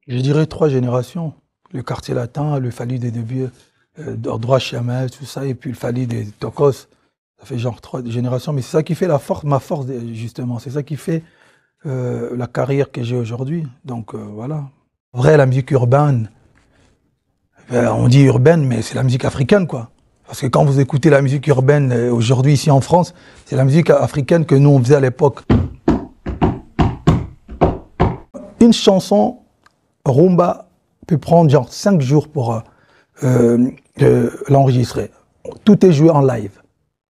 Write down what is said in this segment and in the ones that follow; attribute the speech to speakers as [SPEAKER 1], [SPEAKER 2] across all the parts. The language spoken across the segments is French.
[SPEAKER 1] Je dirais trois générations. Le quartier latin, le Fally des débuts d'Ordroit Chiamel, tout ça, et puis le Fally des Tokos. Ça fait genre trois générations, mais c'est ça qui fait la force, ma force justement. C'est ça qui fait la carrière que j'ai aujourd'hui. Donc voilà. En vrai, la musique urbaine, on dit urbaine, mais c'est la musique africaine, quoi. Parce que quand vous écoutez la musique urbaine aujourd'hui ici en France, c'est la musique africaine que nous on faisait à l'époque. Une chanson rumba peut prendre genre 5 jours pour l'enregistrer. Tout est joué en live.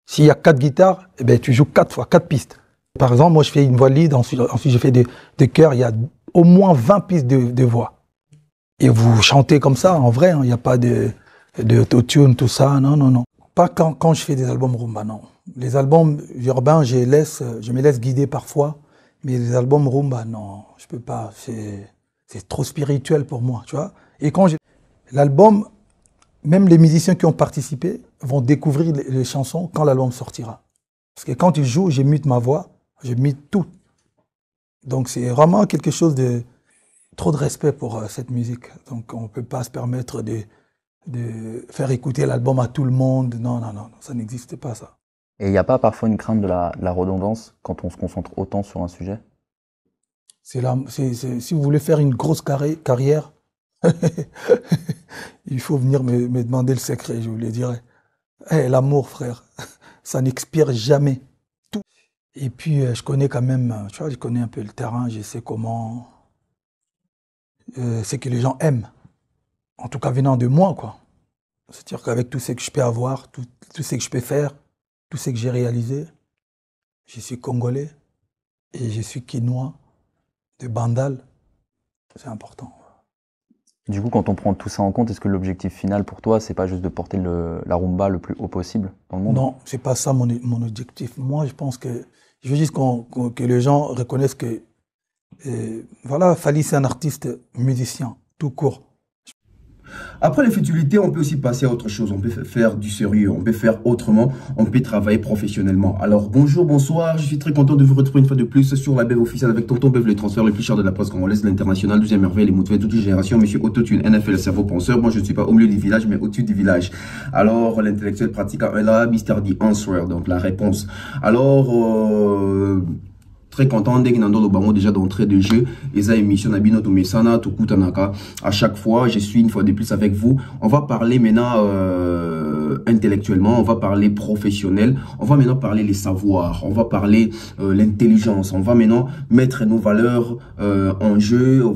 [SPEAKER 1] S'il y a 4 guitares, eh ben, tu joues 4 fois, 4 pistes. Par exemple, moi je fais une voix lead, ensuite je fais des chœurs, il y a au moins 20 pistes de voix. Et vous chantez comme ça, en vrai, il n'y a pas de autotune, tout ça, non, non, non. Pas quand je fais des albums rumba, non. Les albums urbains, je me laisse guider parfois, mais les albums rumba, non, je peux pas, c'est trop spirituel pour moi, tu vois. Et quand l'album, même les musiciens qui ont participé vont découvrir les chansons quand l'album sortira. Parce que quand ils jouent, je mute ma voix, je mute tout. Donc c'est vraiment quelque chose de trop de respect pour cette musique. Donc on ne peut pas se permettre de faire écouter l'album à tout le monde. Non, non, non, ça n'existe pas, ça.
[SPEAKER 2] Et il n'y a pas parfois une crainte de la redondance quand on se concentre autant sur un sujet?
[SPEAKER 1] Si vous voulez faire une grosse carrière, il faut venir me demander le secret, je vous le dirai. Hey, l'amour, frère, ça n'expire jamais. Tout. Et puis, je connais quand même, tu vois, je connais un peu le terrain, je sais comment c'est que les gens aiment. En tout cas, venant de moi, quoi. C'est-à-dire qu'avec tout ce que je peux avoir, tout ce que je peux faire, tout ce que j'ai réalisé, je suis congolais et je suis quinois de Bandal. C'est important.
[SPEAKER 2] Du coup, quand on prend tout ça en compte, est-ce que l'objectif final pour toi, c'est pas juste de porter la rumba le plus haut possible dans le monde?
[SPEAKER 1] Non, c'est pas ça mon objectif. Moi, je pense que je veux juste que les gens reconnaissent que voilà, Fally, c'est un artiste musicien, tout court.
[SPEAKER 3] Après les futilités, on peut aussi passer à autre chose. On peut faire du sérieux, on peut faire autrement, on peut travailler professionnellement. Alors bonjour, bonsoir, je suis très content de vous retrouver une fois de plus sur la Bev officielle avec Tonton Bev, le transfert le plus cher de la presse congolaise, l'international, 12e merveille, les motivés de toute génération, monsieur Autotune, NFL, le cerveau penseur. Moi, je ne suis pas au milieu du village, mais au-dessus du village. Alors, l'intellectuel pratiquant est là, Mr. The Answer, donc la réponse. Alors, très content dès que le bango déjà d'entrée de jeu les émissions Nabino to Mesana to Kutanaka à chaque fois je suis une fois de plus avec vous. On va parler maintenant intellectuellement, on va parler professionnel, on va maintenant parler les savoirs, on va parler l'intelligence, on va maintenant mettre nos valeurs en jeu, on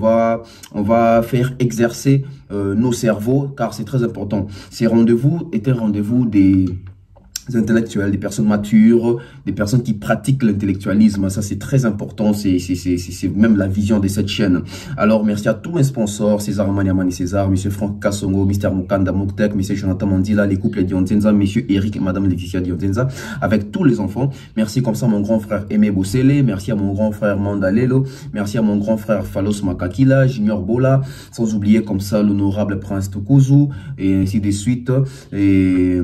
[SPEAKER 3] va faire exercer nos cerveaux car c'est très important. Ces rendez-vous étaient rendez-vous des intellectuels, des personnes matures, des personnes qui pratiquent l'intellectualisme. Ça, c'est très important. C'est même la vision de cette chaîne. Alors, merci à tous mes sponsors, César Maniamani César, Monsieur Franck Kassongo, Mr. Mukanda Moktek, Monsieur Jonathan Mandila, les couples Diontenza, Monsieur Eric et Madame Laetitia Diontenza, avec tous les enfants. Merci comme ça à mon grand frère Aimé Bossele, merci à mon grand frère Mandalelo, merci à mon grand frère Phalos Makakila, Junior Bola, sans oublier comme ça l'honorable Prince Tokuzu, et ainsi de suite. Et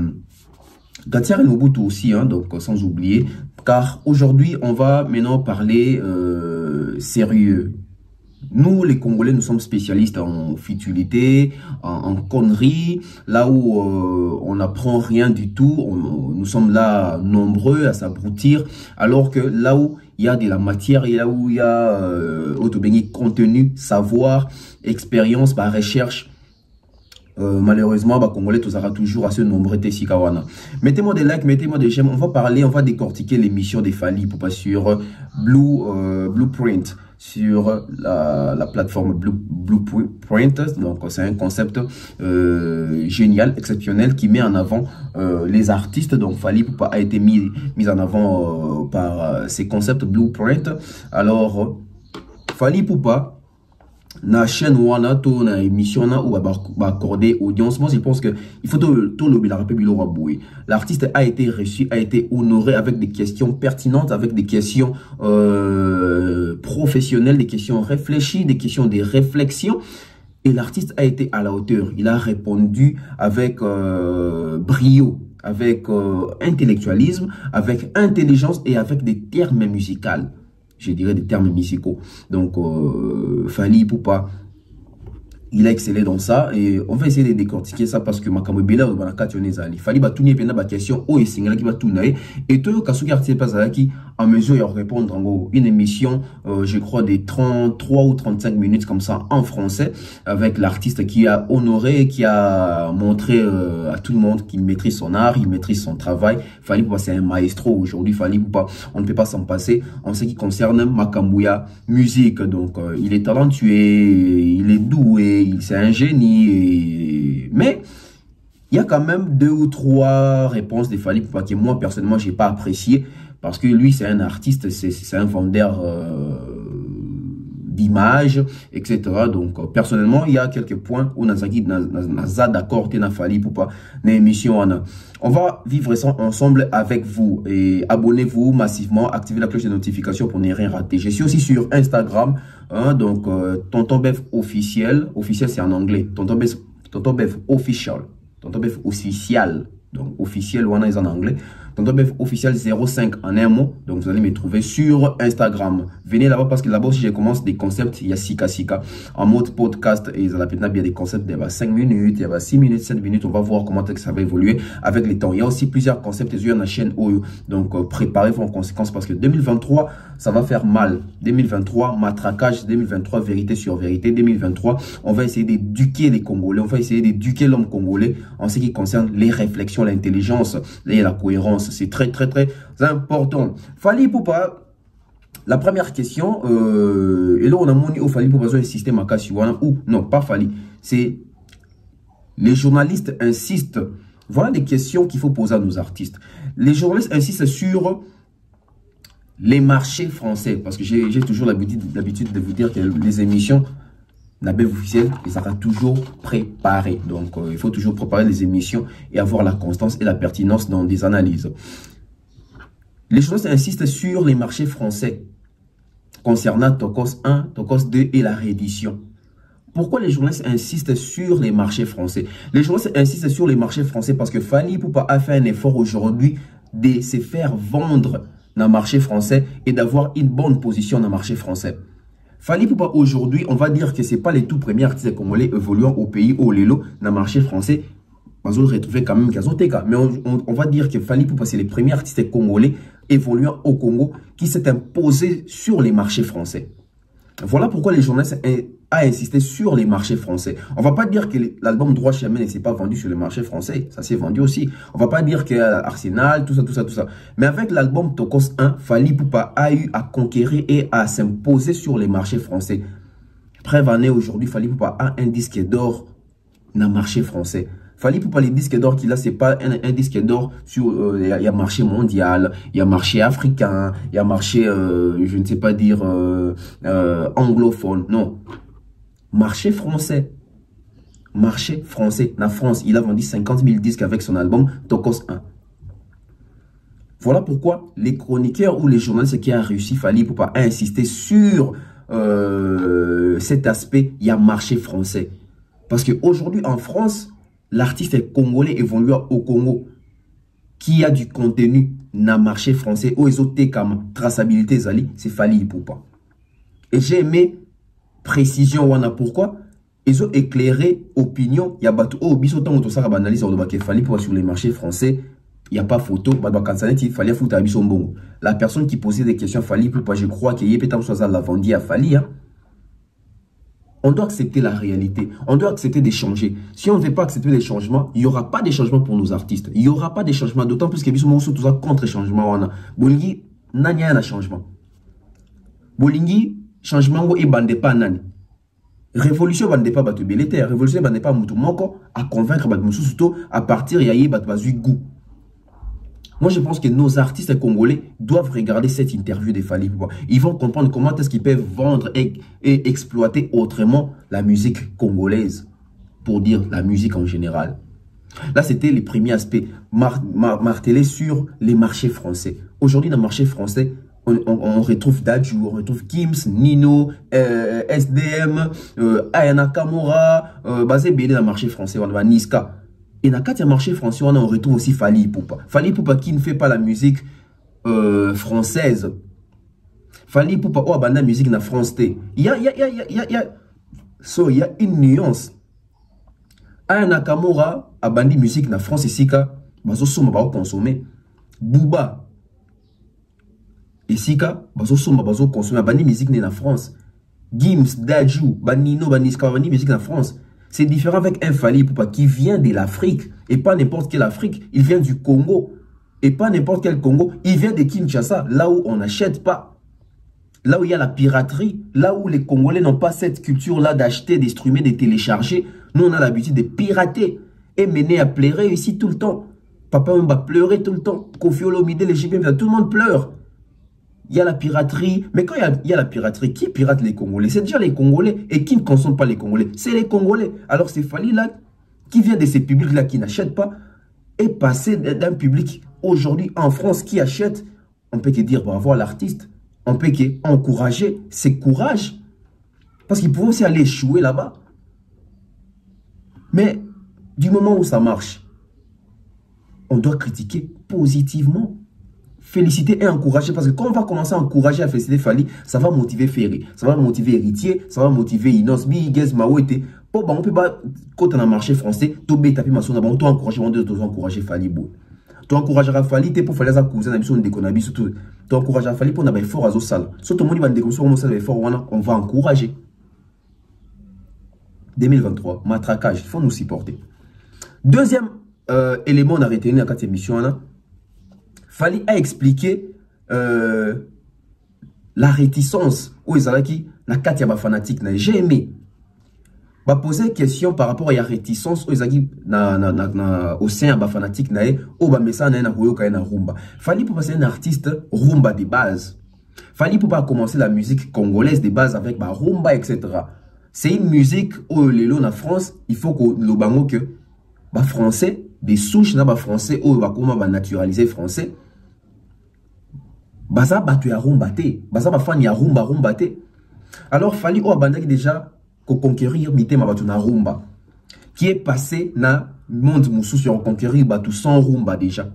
[SPEAKER 3] Gatia et Mobutu aussi, hein, donc sans oublier, car aujourd'hui on va maintenant parler sérieux. Nous les Congolais, nous sommes spécialistes en futilité, en conneries, là où on n'apprend rien du tout, nous sommes là nombreux à s'abrutir, alors que là où il y a de la matière, et là où il y a contenu, savoir, expérience, recherche, malheureusement, Congolais, tout sera toujours à ce nombre de Sikawana. Mettez-moi des likes, mettez-moi des j'aime. On va parler, on va décortiquer l'émission des Fally Ipupa sur Blueprint, sur la plateforme Blueprint. Donc, c'est un concept génial, exceptionnel, qui met en avant les artistes. Donc, Fally Ipupa a été mis en avant par ces concepts Blueprint. Alors, Fally Ipupa, na chaîne wana to na émission na ou ba accorder audience. Moi je pense que il faut tout le la République boué. L'artiste a été reçu, a été honoré avec des questions pertinentes, avec des questions professionnelles, des questions réfléchies, des questions de réflexion. Et l'artiste a été à la hauteur. Il a répondu avec brio, avec intellectualisme, avec intelligence et avec des termes musicaux. Je dirais des termes musicaux. Donc, Fally Ipupa il a excellé dans ça et on va essayer de décortiquer ça parce que Makambo Bela ou Banaka Tionezali. Fali ba tourner pena ba question o et singla qui va tourner et toi Kasuki artiste pas qui en mesure de répondre en gros une émission je crois des 33 ou 35 minutes comme ça en français avec l'artiste qui a honoré, qui a montré à tout le monde qu'il maîtrise son art, il maîtrise son travail. Fali Poupa c'est un maestro aujourd'hui. Fali Poupa on ne peut pas s'en passer en ce qui concerne Makambouya musique. Donc il est talentueux, il est doué, c'est un génie, mais il y a quand même 2 ou 3 réponses de Fali Poupa que moi personnellement j'ai pas apprécié parce que lui c'est un artiste, c'est un vendeur d'image, etc. Donc personnellement il y a quelques points où Nazaki n'a d'accord na Fali Poupa na émission. On va vivre ça ensemble avec vous et abonnez-vous massivement, activez la cloche de notification pour ne rien rater. Je suis aussi sur Instagram, hein, donc Tonton Bef officiel c'est en anglais, Tonton Bef official, Tonton Bef official, donc officiel on est en anglais. Tonton Bef officiel 05 en un mot, donc vous allez me trouver sur Instagram. Venez là-bas parce que là-bas aussi je commence des concepts, il y a Sika en mode podcast et ça il y a des concepts de 5 minutes, il y a 6 minutes, 7 minutes, on va voir comment ça va évoluer avec les temps. Il y a aussi plusieurs concepts sur la chaîne Oyo, donc préparez-vous en conséquence parce que 2023 ça va faire mal. 2023 matraquage, 2023 vérité sur vérité, 2023 on va essayer d'éduquer les Congolais, on va essayer d'éduquer l'homme congolais en ce qui concerne les réflexions, l'intelligence et la cohérence. C'est très important. Fali Poupa, la première question, et là on a moni au Fali Poupa un système à Kassiwana ou non pas Fali, c'est les journalistes insistent. Voilà des questions qu'il faut poser à nos artistes. Les journalistes insistent sur les marchés français parce que j'ai toujours l'habitude de vous dire que les émissions la BEV officielle, il sera toujours préparé. Donc, il faut toujours préparer les émissions et avoir la constance et la pertinence dans des analyses. Les journalistes insistent sur les marchés français concernant Tokos 1, Tokos 2 et la réédition. Pourquoi les journalistes insistent sur les marchés français? Les journalistes insistent sur les marchés français parce que Fali Poupa a fait un effort aujourd'hui de se faire vendre dans le marché français et d'avoir une bonne position dans le marché français. Fali Poupa aujourd'hui, on va dire que ce n'est pas les tout premiers artistes congolais évoluant au pays au Lelo dans le marché français. On va retrouver quand même Kazoteka. Mais on va dire que Fali Poupa, c'est les premiers artistes congolais évoluant au Congo qui s'est imposé sur les marchés français. Voilà pourquoi les journalistes a insisté sur les marchés français. On va pas dire que l'album Droit Chemin ne s'est pas vendu sur les marchés français. Ça s'est vendu aussi. On va pas dire que Arsenal, tout ça. Mais avec l'album Tokos 1, Fali Poupa a eu à conquérir et à s'imposer sur les marchés français. Preuve en est aujourd'hui, Fali Poupa a un disque d'or dans le marché français. Fali Poupa, les disques d'or qu'il a, c'est pas un disque d'or sur, il y a marché mondial, il y a marché africain, il y a marché, je ne sais pas dire, anglophone, non. Marché français. Marché français. La France, il a vendu 50 000 disques avec son album Tokos 1. Voilà pourquoi les chroniqueurs ou les journalistes qui ont réussi, Fali Poupa a insisté sur cet aspect, il y a marché français. Parce qu'aujourd'hui en France, l'artiste congolais évoluant au Congo, qui a du contenu dans le marché français, où ils ont comme traçabilité, c'est Fali Poupa. Et j'ai aimé précision, pourquoi ils ont éclairé opinion. Il y a analyse Fali Poupa sur les marchés français. Il n'y a pas photo. Il fallait foutre la personne qui posait des questions à Fali Poupa, je crois qu'il y a peut-être la vendue à Fali. On doit accepter la réalité. On doit accepter d'échanger. Si on ne veut pas accepter des changements, il n'y aura pas de changements pour nos artistes. Il n'y aura pas de changements. D'autant plus que nous sommes tous contre changement. Bolingi, n'y a pas de changement. Bolingi, changement et bande pas nani. Révolution bande pas batu belete. Révolution bande pas mutu moko à convaincre batu mususuto à partir yaye batu bazu goût. Moi, je pense que nos artistes congolais doivent regarder cette interview de Fali Poupa. Ils vont comprendre comment est-ce qu'ils peuvent vendre et exploiter autrement la musique congolaise, pour dire la musique en général. Là, c'était les premiers aspects, martelés sur les marchés français. Aujourd'hui, dans le marché français, on retrouve Dadju, on retrouve Kims, Nino, SDM, Ayana Kamora, basé bien dans le marché français, on va Niska. Et dans le marché français, on retrouve aussi Fali Poupa. Fali Poupa qui ne fait pas la musique française. Fali Poupa, oh, banda musique na France. So, il y a une nuance. Aya Nakamura a bandi musique na France ici, bazo soma ba consommer. Booba ici, bazo soma bazo consommer bandi musique na France. Gims, Dajou, Banino, Baniska, bandi musique na France. C'est différent avec un Fally Ipupa qui vient de l'Afrique. Et pas n'importe quelle Afrique. Il vient du Congo. Et pas n'importe quel Congo. Il vient de Kinshasa. Là où on n'achète pas. Là où il y a la piraterie. Là où les Congolais n'ont pas cette culture-là d'acheter, de streamer, de télécharger. Nous, on a l'habitude de pirater. Et mener à pleurer ici tout le temps. Papa on va pleurer tout le temps. Kofi Olomide, les JPM, tout le monde pleure. Il y a la piraterie. Mais quand il y a la piraterie, qui pirate les Congolais? C'est déjà les Congolais. Et qui ne consomme pas les Congolais? C'est les Congolais. Alors c'est Fally là, qui vient de ces publics-là, qui n'achètent pas, et passer d'un public aujourd'hui en France qui achète. On peut que dire bravo à l'artiste. On peut que encourager ses courage. Parce qu'ils pouvaient aussi aller échouer là-bas. Mais du moment où ça marche, on doit critiquer positivement. Féliciter et encourager, parce que quand on va commencer à encourager, à féliciter Fally, ça va motiver Ferry, ça va motiver Héritier, ça va motiver Inos, Biguez, Mawete. Bon, on peut pas, quand on a marché français, Tobé tapé ma sonne, on doit encourager Fally. Tu encourageras Fally, tu pour Fally, ça cousin, on a déconné, surtout. Tu encourageras Fally pour avoir fort à zo sale. Surtout, tout le monde va déconstruire, on va encourager. 2023, matraquage, il faut nous supporter. Deuxième élément, on a retenu dans cette émission là. Fally a expliqué la réticence aux Ezalaki na Katia ba fanatique. J'ai aimé. Ba poser question par rapport à la réticence aux Ezalaki au sein ba fanatique na au ba messa na hoyoka na rumba. Fally pour passer un artiste rumba de base. Fally pour pas commencer la musique congolaise de base avec ba rumba etc. C'est une musique au lelo na France, il faut que le bango que ba français des souches na ba français au ba comment ba naturaliser français. Baza batu ya rumba te, baza ba fan ya rumba te. Alors Fally o abandaki déjà ko conquérir mitema batu na rumba, qui est passé na monde mususu sur conquérir batu sans rumba déjà.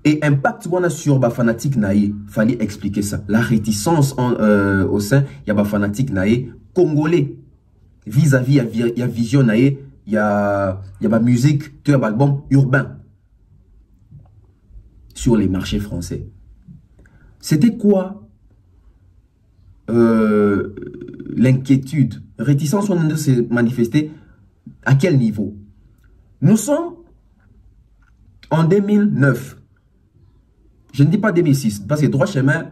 [SPEAKER 3] Et impact wana sur ba fanatique naïe, Fally expliquer ça, la réticence au sein ya ba fanatique naïe congolais vis-à-vis ya vision naïe, ya ba musique, que ba album urbain sur les marchés français. C'était quoi l'inquiétude, réticence, on s'est manifesté à quel niveau? Nous sommes en 2009. Je ne dis pas 2006, parce que Droit Chemin,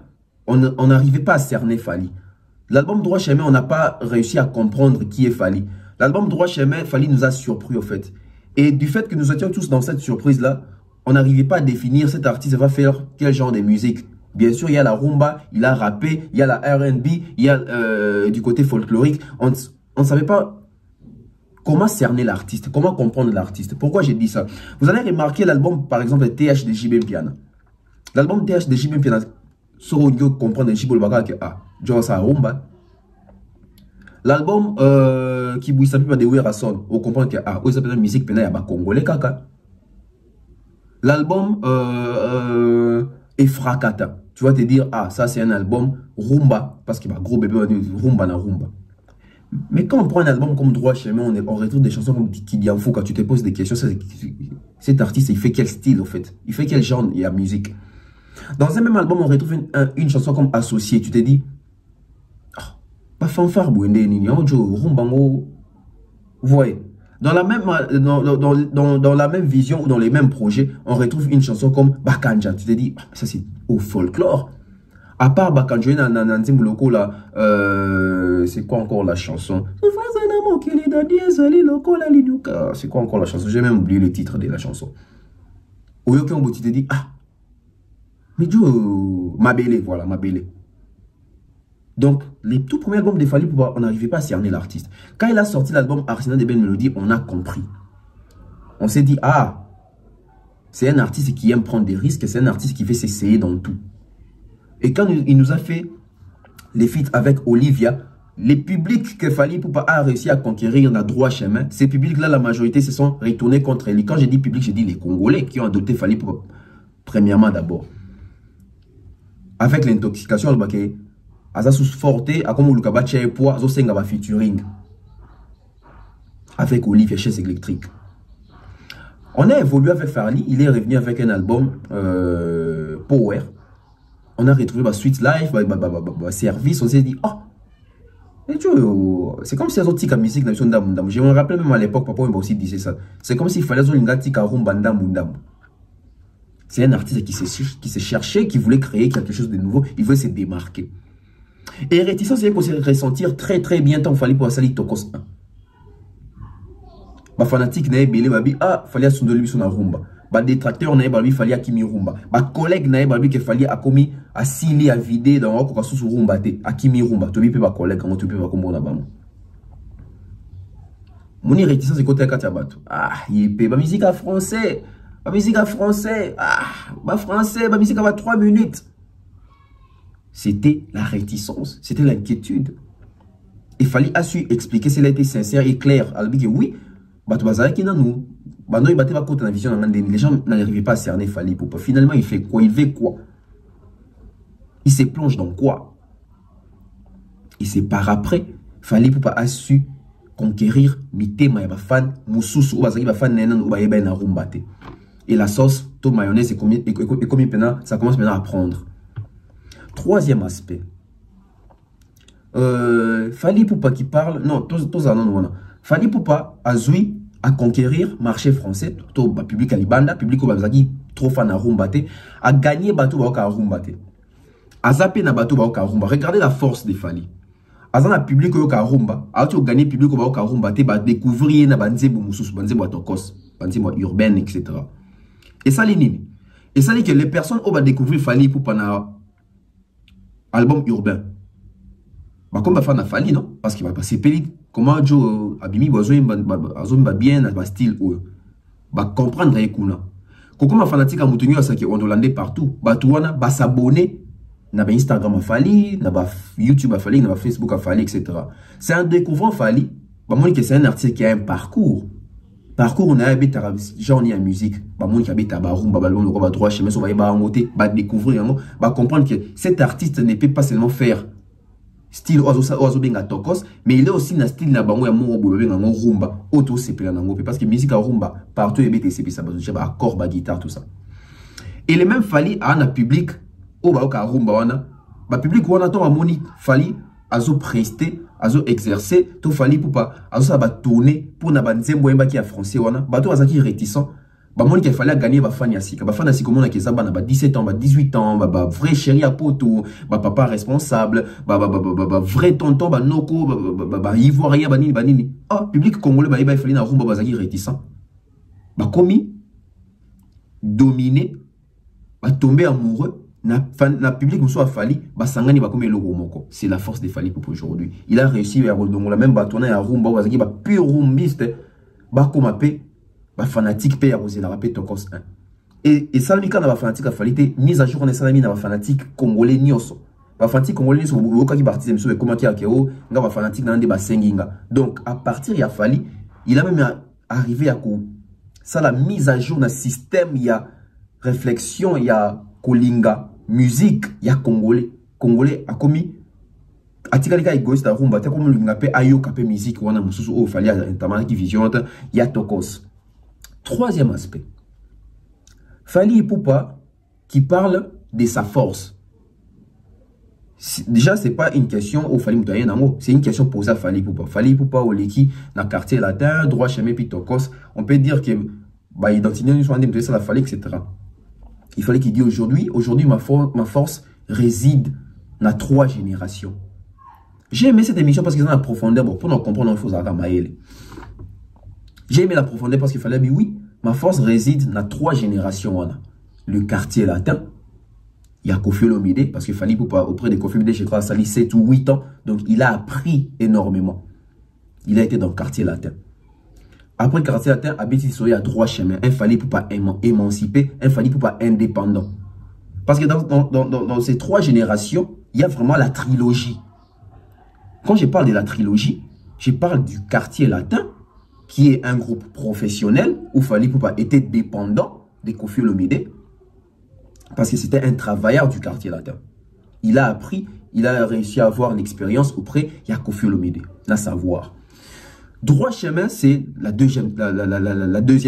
[SPEAKER 3] on n'arrivait pas à cerner Fally. L'album Droit Chemin, on n'a pas réussi à comprendre qui est Fally. L'album Droit Chemin, Fally nous a surpris au fait. Et du fait que nous étions tous dans cette surprise-là, on n'arrivait pas à définir cet artiste va faire quel genre de musique. Bien sûr, il y a la rumba, il a rappé, il y a la R&B, il y a du côté folklorique. On ne savait pas comment cerner l'artiste, comment comprendre l'artiste. Pourquoi j'ai dit ça? Vous allez remarquer l'album, par exemple, TH de JB Piana. L'album TH de JB Piana, sur audio comprendre JB Baga que genre ça rumba. L'album qui bouge sa pipe de Werason, on comprend que où ça peut être musique pena ya ba congolais kaka. L'album Efrakata. Tu vas te dire, ça c'est un album rumba, parce qu'il y a gros bébé, rumba na rumba. Mais quand on prend un album comme Droit Chemin, on retrouve des chansons comme Kidianfou, quand tu te poses des questions, cet artiste, il fait quel style, en fait? Il fait quel genre de musique? Dans un même album, on retrouve une chanson comme Associé. Tu te dis, pas fanfare, rumbango. Vous voyez? Dans la même vision ou dans les mêmes projets, on retrouve une chanson comme Bakanja. Tu te dis, ça c'est au folklore. À part Bakanja, c'est quoi encore la chanson? C'est quoi encore la chanson? J'ai même oublié le titre de la chanson. Oyoke tu te dis, mais Mabele, voilà, Mabele. Donc, les tout premiers albums de Fally, on n'arrivait pas à cerner l'artiste. Quand il a sorti l'album Arsenal des belles mélodies, on a compris. On s'est dit, c'est un artiste qui aime prendre des risques, c'est un artiste qui veut s'essayer dans tout. Et quand il nous a fait les feats avec Olivia, les publics que Fally a réussi à conquérir dans Droit Chemin, ces publics-là, la majorité se sont retournés contre lui. Quand j'ai dit public, j'ai dit les Congolais qui ont adopté Fally premièrement d'abord. Avec l'intoxication, Azasus forte, à comme le kabache poids, azo senga ba featuring. avec Olivier Chaise Électrique. On a évolué avec Farli, il est revenu avec un album Power. On a retrouvé ma suite live, ma service, on s'est dit, oh, c'est comme si les autres musique dans le je me rappelle même à l'époque, papa m'a aussi dit ça. C'est comme s'il fallait un rumba ndam. C'est un artiste qui se cherchait, qui voulait créer quelque chose de nouveau, il voulait se démarquer. Et réticence, c'est qu'on se ressentir très très bien tant qu'il fallait pour salir Tokos 1. Ma fanatique n'a pas dit, ah, il fallait assumer son rumba. Bah détracteur n'a pas dit, il fallait akimi rumba. Bah collègue n'a pas dit qu'il fallait akomi asili à vider dans un sous rumba te akimi rumba. Tu peux pas collègue, tu peux pas comprendre là-bas. Mon réticence c'est côté Katiabato. Ah, il paye ma musique à français. Ma musique à français. Ah, ma français, ma musique à 3 minutes. C'était la réticence, c'était l'inquiétude. Il fallait assurer, expliquer s'il a été sincère et clair. Alors que oui, les gens n'arrivaient pas à cerner Fally Ipupa. Finalement, il fait quoi? Il fait quoi? Il se plonge dans quoi? Et c'est par après, Fally Ipupa a su conquérir mitema ya fan mususu ou bazaki ba fan nenan ou ba yeba na rumbate. Et la sauce to mayonnaise ça commence maintenant à prendre. Troisième aspect. Fally Ipupa qui parle, non, Fally Ipupa a joué à conquérir marché français, tout public à Libanda, public au trop fan à rumbate, a gagné bateau à rumbate. A zappé na bateau à rumba. Regardez la force de Fally. Azan a public au rumba, a tu gagné public au rumbate, ba découvrir na banzebo mususu, banzebo tokos, banzebo urbaine, etc. Et ça l'inime. Et ça dit que les personnes ont découvrir Fally Ipupa na album urbain. Bah comme fan à Fally non parce qu'il va passer peli comment Joe Abimi besoin bien dans style ou bah comprendre ekuna kokoma fanatique à mutunyo à ça qui on hollandais partout bah tuana bah s'abonner na ba Instagram à Fally na ba YouTube à Fally na ba Facebook à Fally etc. C'est un découvrant Fally bah moi que c'est un artiste qui a un parcours on a habité genre ni en musique bah moi qui habite à Barumba bah on va droit chemin so va monter bah découvrir bah comprendre que cet artiste ne peut pas seulement faire style ozo benga tokos mais il est aussi na style na bango ya mo benga rumba auto sepela nango parce que musique à rumba partout et BTC ça ba accord ba guitare tout ça et le même Fally a un public au ba ka rumba wana ba public wana to amoni Fally azo prester azo exercer to Fally Ipupa azo ça ba tourner pour na banzembo yemba ki a français wana ba to azaki réticent ba moni qu'il fallait gagner ba fan yasika ba fan yasika mona ke zaba na ba 17 ans ba 18 ans ba vrai chéri à poto ba papa responsable ba vrai tonton ba noko ba ivoirien ba nini ah public congolais ba il fallait na rumba ba zaki réticent ba komi dominé ba tomber amoureux na public muso a Fally ba sangani ba komi logo moko. C'est la force de Fally pour aujourd'hui. Il a réussi à redongola même ba tourner à rumba ba zaki ba pur rumbiste ba koma pe ba fanatique pe ya rozela rapé tokos 1 et ça mika na ba fanatique a Fally mise à jour na salami na ba fanatique congolais nyoso ba fanatique congolais nyoso boka ki baptisé monsieur comment ki akeo nga ba fanatique na ndé ba senginga. Donc à partir ya Fally il a même arrivé à ko ça la mise à jour na système ya réflexion ya kolinga musique ya congolais a commis atikalika égoïste à rumba te comme linga pe ayo kapé musique wana mususu o Fally a intamana ki vision ya tokos. Troisième aspect, Fally Ipupa qui parle de sa force. Déjà, ce n'est pas une question au Fally Moutayen Nango, c'est une question posée à Fally Ipupa. Fally Ipupa au Leki, dans le quartier latin, droit chemin Pitokos, on peut dire que bah, identité nous soit la Fally, etc. Il fallait qu'il dise aujourd'hui ma force réside dans 3 générations. J'ai aimé cette émission parce qu'ils ont la profondeur, bon, pour nous comprendre, il faut savoir Maël. J'ai aimé la profondeur parce qu'il fallait dire oui, ma force réside dans 3 générations. Le quartier latin, il y a Koffi Olomide, parce qu'il fallait auprès de Koffi Olomide, je crois, à Sali 7 ou 8 ans. Donc il a appris énormément. Il a été dans le quartier latin. Après le quartier latin, Abiti Soya a droit chemin. Il fallait pas émanciper, il fallait pas indépendant. Parce que dans ces 3 générations, il y a vraiment la trilogie. Quand je parle de la trilogie, je parle du quartier latin, qui est un groupe professionnel où Fally Ipupa était dépendant de Koffi Olomide parce que c'était un travailleur du quartier latin. Il a appris, il a réussi à avoir l'expérience auprès de Koffi Olomide, à savoir. Droit chemin, c'est la deuxième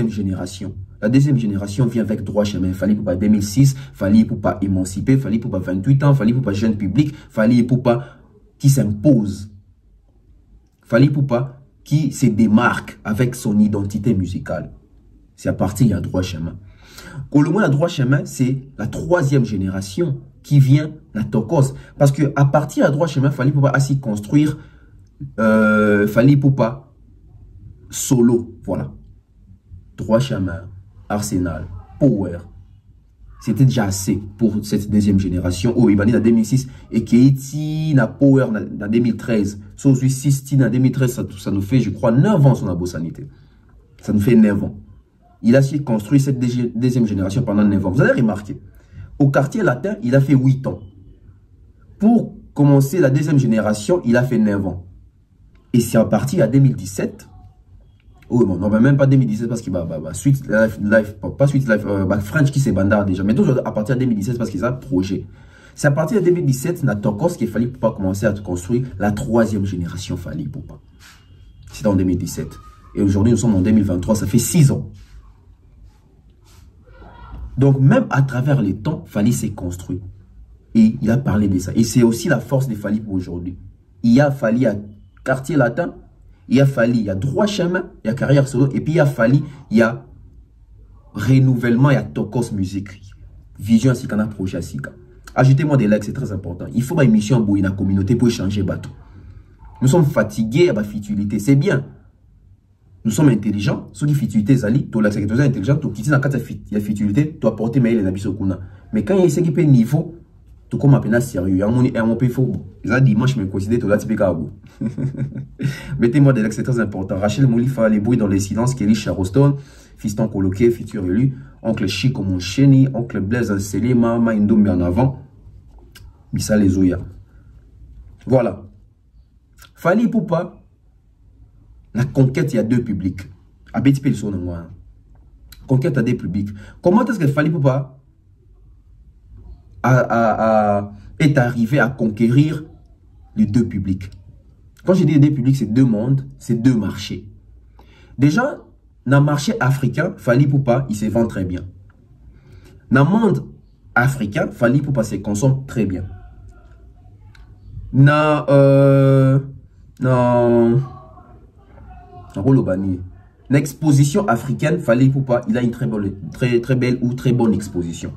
[SPEAKER 3] génération. La deuxième génération vient avec droit chemin. Fali Poupa 2006, Fali Poupa émancipé, Fali Poupa 28 ans, Fali Poupa jeune public, Fali Poupa qui s'impose. Fali Poupa qui se démarque avec son identité musicale. C'est à partir de droit chemin. Au moins, la droit chemin, c'est la troisième génération qui vient à Tokos. Parce que à partir de droit chemin, Fali Poupa a s'y construire Fali Poupa solo. Voilà. Droit chemin, Arsenal, Power. C'était déjà assez pour cette deuxième génération. Oh, il va en 2006 et Keiti na Power en 2013. So, 16 en 2013, ça nous fait, je crois, 9 ans son abosanité. Ça nous fait 9 ans. Il a su construire cette deuxième génération pendant 9 ans. Vous allez remarquer, au quartier latin, il a fait 8 ans. Pour commencer la deuxième génération, il a fait 9 ans. Et c'est à partir de 2017. Oh, bon, non, même pas 2017 parce qu'il va Sweet Life, pas Sweet Life, French qui s'est bandard déjà. Mais toujours à partir de 2017 parce qu'ils ont un projet. C'est à partir de 2017, na Tokos qu'il fallait pas commencer à construire la troisième génération Fali Poupa. C'était en 2017. Et aujourd'hui, nous sommes en 2023, ça fait 6 ans. Donc, même à travers les temps, Fali s'est construit. Et il a parlé de ça. Et c'est aussi la force de Fali pour aujourd'hui. Il y a Fali à quartier latin, il y a Fali, il y a droit chemin, il y a carrière solo, et puis il y a Fali, il y a renouvellement, il y a Tokos musique. Vision ainsi qu'un projet à Sika. Ajoutez-moi des likes, c'est très important. Il faut une émission pour la communauté pour échanger bateau. Nous sommes fatigués à la futilité, c'est bien. Nous sommes intelligents, ceux qui futilité zali, tu as secrétaire intelligent, tu quittes dans la futilité, tu apportes mail et nabiso kuna. Mais quand il y a ce qui peut niveau, tu comme appelle sérieux, il y a un peu faux. Ça dimanche me considère tout là tu peux kabou. Mettez-moi des likes, c'est très important. Rachel Molifa, les bruits dans les silences, Kelly Charoston, fiston coloqué, futur élu, oncle Chico mon chéni, oncle Blaise Selé, Mama Indombe en avant, Missa les Oya. Voilà. Fali Poupa. La conquête, il y a deux publics. À Betty Pelson, moi. Conquête à deux publics. Comment est-ce que Fali Poupa est arrivé à conquérir les deux publics? Quand je dis les deux publics, c'est deux mondes, c'est deux marchés. Déjà, dans le marché africain, Fali Poupa, il se vend très bien. Dans le monde africain, Fali Poupa se consomme très bien. L'exposition africaine, Fali Poupa, il a une très belle ou très bonne exposition.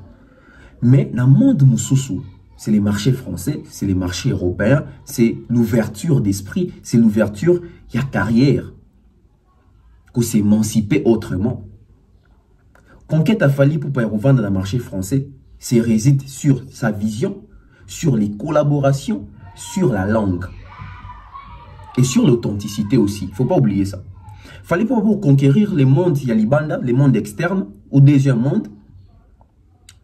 [SPEAKER 3] Mais dans le monde Moussoussou, c'est les marchés français, c'est les marchés européens, c'est l'ouverture d'esprit, c'est l'ouverture, il y a carrière. Qu'on s'émanciper autrement. Conquête à Fali Poupa revendre dans le marché français, c'est réside sur sa vision, sur les collaborations, sur la langue. Et sur l'authenticité aussi. Il ne faut pas oublier ça. Fali Poupa pour conquérir les mondes Yalibanda, les mondes externes, au deuxième monde,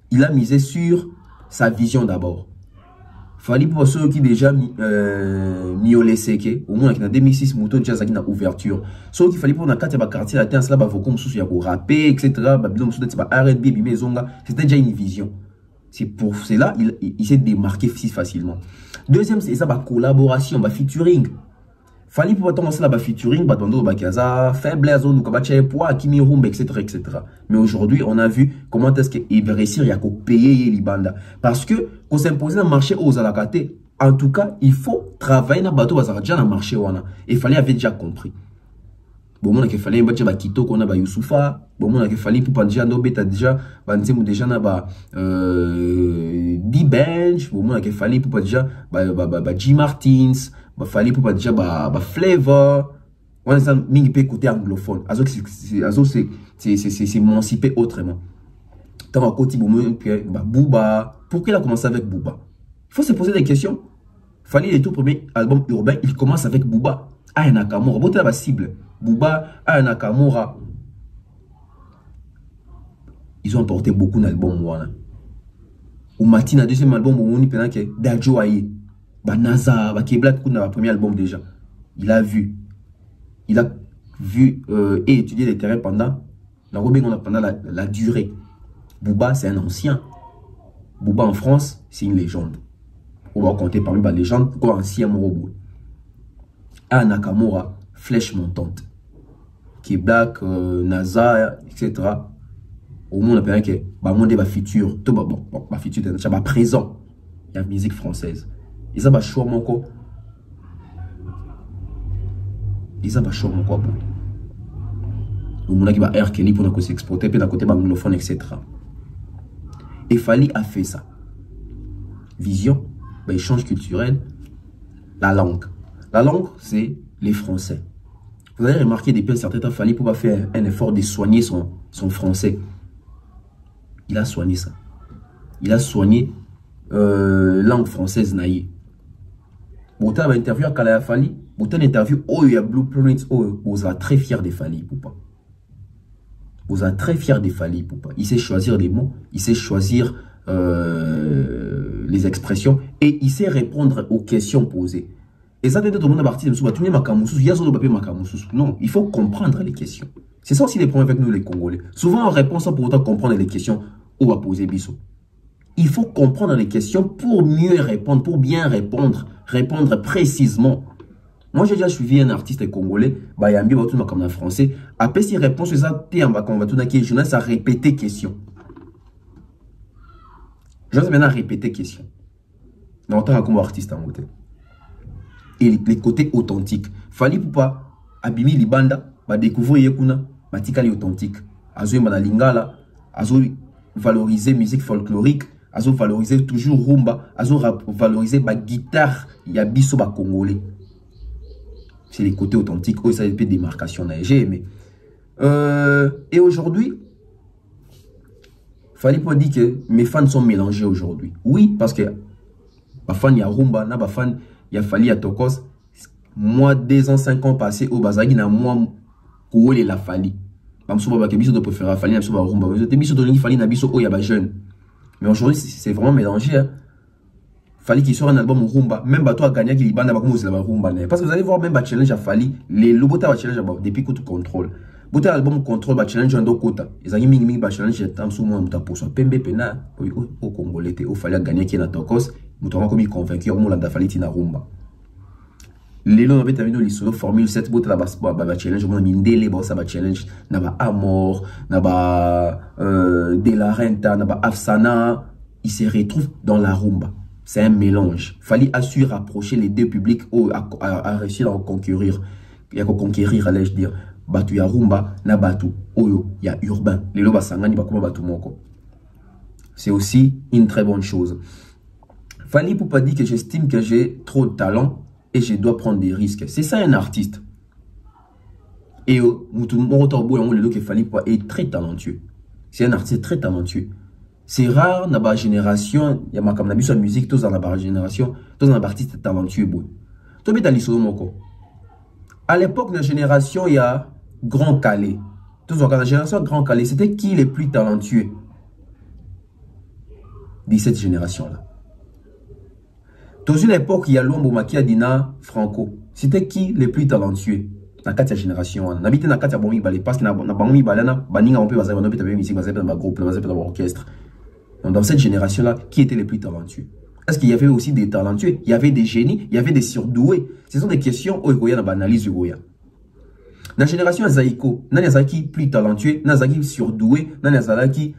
[SPEAKER 3] il a misé sur sa vision d'abord. Fali Poupa ceux qui déjà miolé seke, au moins en 2006, Mouto Jazz qui a ouverture. Ceux qui Fali Poupa dans le quartier latin, cela va comme sous il y a rapper, etc. R&B, c'était déjà une vision. C'est pour cela il s'est démarqué si facilement. Deuxième, c'est ça, collaboration, featuring. Fali Poupa commencer là featuring, faiblesse, etc. Mais aujourd'hui, on a vu comment est-ce qu'il va réussir à payer les bandes. Parce que, quand s'imposer dans le marché aux alakaté, en tout cas, il faut travailler dans le bateau dans le marché. Et Fali avait déjà compris. Bon, on a fallu un Kito qu'on a Youssoufa. Bon, on a fallu pour déjà no beta déjà déjà na B-Bench. Bon, on a fallu pour déjà G Martins. Il fallait pour déjà Flavor. On a mis un côté anglophone. Azo c'est s'émanciper autrement. Tant à côté Booba. Pourquoi il a commencé avec Booba? Il faut se poser des questions. Fallait les tout premiers albums urbains, il commence avec Booba. Aya Nakamura, bon, la cible. Booba, Aya Nakamura. Ils ont apporté beaucoup d'albums. Ou Martina, deuxième album, on a dit Dajo Aye. Naza, Kebla, le premier album déjà. Il a vu et étudié les terrains pendant la durée. Booba, c'est un ancien. Booba en France, c'est une légende. On va compter parmi les légendes, quoi, ancien Morobo. À Nakamura, flèche montante. Qui est Black, NASA, etc. Au moins, on appelle que bah monde va futur, tout bon, bah futur, ça va présent. Il y a musique française. Et ça va choix mon quoi. Et ça va choix mon quoi. Au monde qui va air Kelly pour nous s'exporter, puis d'un côté anglophone, etc. Et Fally a fait ça. Vision, bah, échange culturel, la langue. La langue, c'est les Français. Vous avez remarqué depuis un certain temps, Fally pour pas faire un effort de soigner son français. Il a soigné ça. Il a soigné langue française naïe. Vous avez interview à Kalaya Fally. Vous avez interview, oh, il y a Blueprint, oh, vous êtes très fier de Fally, Poupa. Vous êtes très fier de Fally, Poupa. Il sait choisir les mots, il sait choisir les expressions et il sait répondre aux questions posées. Et ça, tout le monde a parti de non, il faut comprendre les questions. C'est ça aussi les problèmes avec nous, les Congolais. Souvent, on répond sans pour autant comprendre les questions où va poser Bissot. Il faut comprendre les questions pour mieux répondre, pour bien répondre, répondre précisément. Moi, j'ai déjà suivi un artiste congolais, Bayambi, comme en français. Après, s'il répond sur ça, je laisse à répéter question. Je laisse maintenant à répéter question. Dans tant comme artiste en côté. Et les côtés authentiques. Fally pour pas abîmer les bandes, découvrir Yekuna, matikali authentique. Azo mana lingala, azo valoriser musique folklorique, azo valoriser toujours rumba, azo valoriser ba guitare, yabiso ba congolais. C'est les côtés authentiques, oh, ça fait démarcation, j'ai aimé. Et aujourd'hui, Fally pour dire que mes fans sont mélangés aujourd'hui. Oui, parce que ma fan, il y a rumba, na ma fan, il y a Fally à Tokos. Moi, 2 ans, 5 ans passés, au Bazagi, na moi, où est la Fally. Mais aujourd'hui, c'est vraiment mélangé. Hein. Fally qui sort un album rumba, même bateau a gagné qui bande rumba. Parce que vous allez voir même ba challenge à Fally, les lobota ba challenge depuis que tu contrôles. Bota album contrôle ba challenge en dokota. Ils ont mis ba challenge tam sous moi muta pour pembe pena au Congolais au Fally a gagné qui na Tokos, muta comme convaincu au monde da Fally tina rumba. Les lots n'avaient vu les formule 7 bota ba challenge on a mis ndele ba ça ba challenge na ba Amor, na ba De La Renta, na ba Afsana, ils se retrouvent dans la rumba. C'est un mélange. Fally a su rapprocher les deux publics, a réussi à conquérir. Il y a conquérir, allais-je dire. Batu ya rumba, na batu. Oyo, il y a urbain. Les loba sangani bakuma batu moko. C'est aussi une très bonne chose. Fally pour pas dire que j'estime que j'ai trop de talent et je dois prendre des risques. C'est ça un artiste. Et Fally est très talentueux. C'est un artiste très talentueux. C'est rare dans la génération, il y a comme la musique, tous dans la génération, tous dans la artiste talentueux. Tout dans l'histoire. À l'époque de la génération, il y a Grand Calais. Tous dans la génération Grand Calais, c'était qui les plus talentueux de cette génération-là? Dans une époque, il y a Luambo Makia Dina Franco. C'était qui les plus talentueux dans la génération? On habite dans la Bomi Balé parce que dans la Bomi Balé, on peut faire des musiques, on peut faire des groupes, on peut faire des orchestres. Donc, dans cette génération-là, qui étaient les plus talentueux? Est-ce qu'il y avait aussi des talentueux? Il y avait des génies, il y avait des surdoués. Ce sont des questions où il y a une analyse. Dans la génération Zaïko, il y a qui plus talentueux, il y a qui surdoué, il y a qui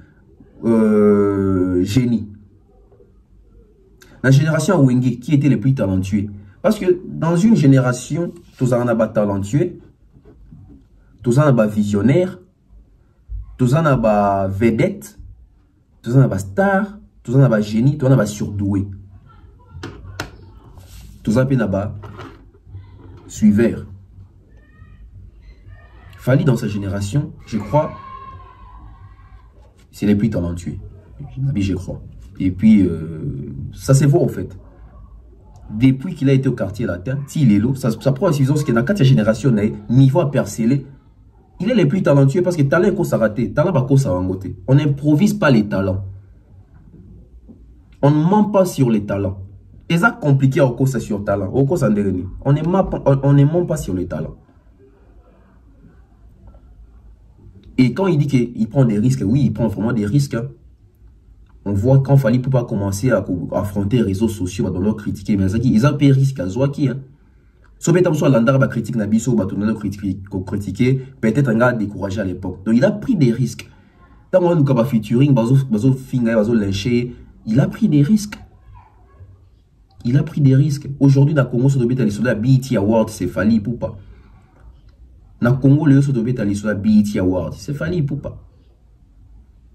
[SPEAKER 3] génie. Dans la génération Wengi, qui étaient les plus talentueux? Parce que dans une génération, tous en a talentueux, tous en a visionnaire, tous en a vedette, tous en a star, tous en a génie, tous en a surdoué. Tous en a suiveur. Fally dans sa génération, je crois, c'est les plus talentueux. Je crois. Et puis, ça se voit en fait. Depuis qu'il a été au quartier latin, s'il est là, ça prend une suffisance que dans 4 générations, niveau à perceler, il est le plus talentueux parce que talent est qu'on raté, talent va qu'on s'avangoter. On n'improvise pas les talents. On ne ment pas sur les talents. Et ça compliqué au cause sur talent, au cause en dernier. On ne ment pas sur les talents. Et quand il dit qu'il prend des risques, oui, il prend vraiment des risques. Hein. On voit quand Fally peut pas commencer à affronter les réseaux sociaux, dans leur critiquer, mais ils ont payé risque à Zouaki. Hein. So beta so landar ba critique na biso ba tonno critiquer, peut-être un gars découragé à l'époque. Donc il a pris des risques. Dans on ka ba featuring bazo finga bazo lyncher, il a pris des risques. Il a pris des risques. Aujourd'hui dans Congo so to beta les BET Award, c'est Fally Ipupa. Na Congo le so to beta les BET Award, c'est Fally Ipupa.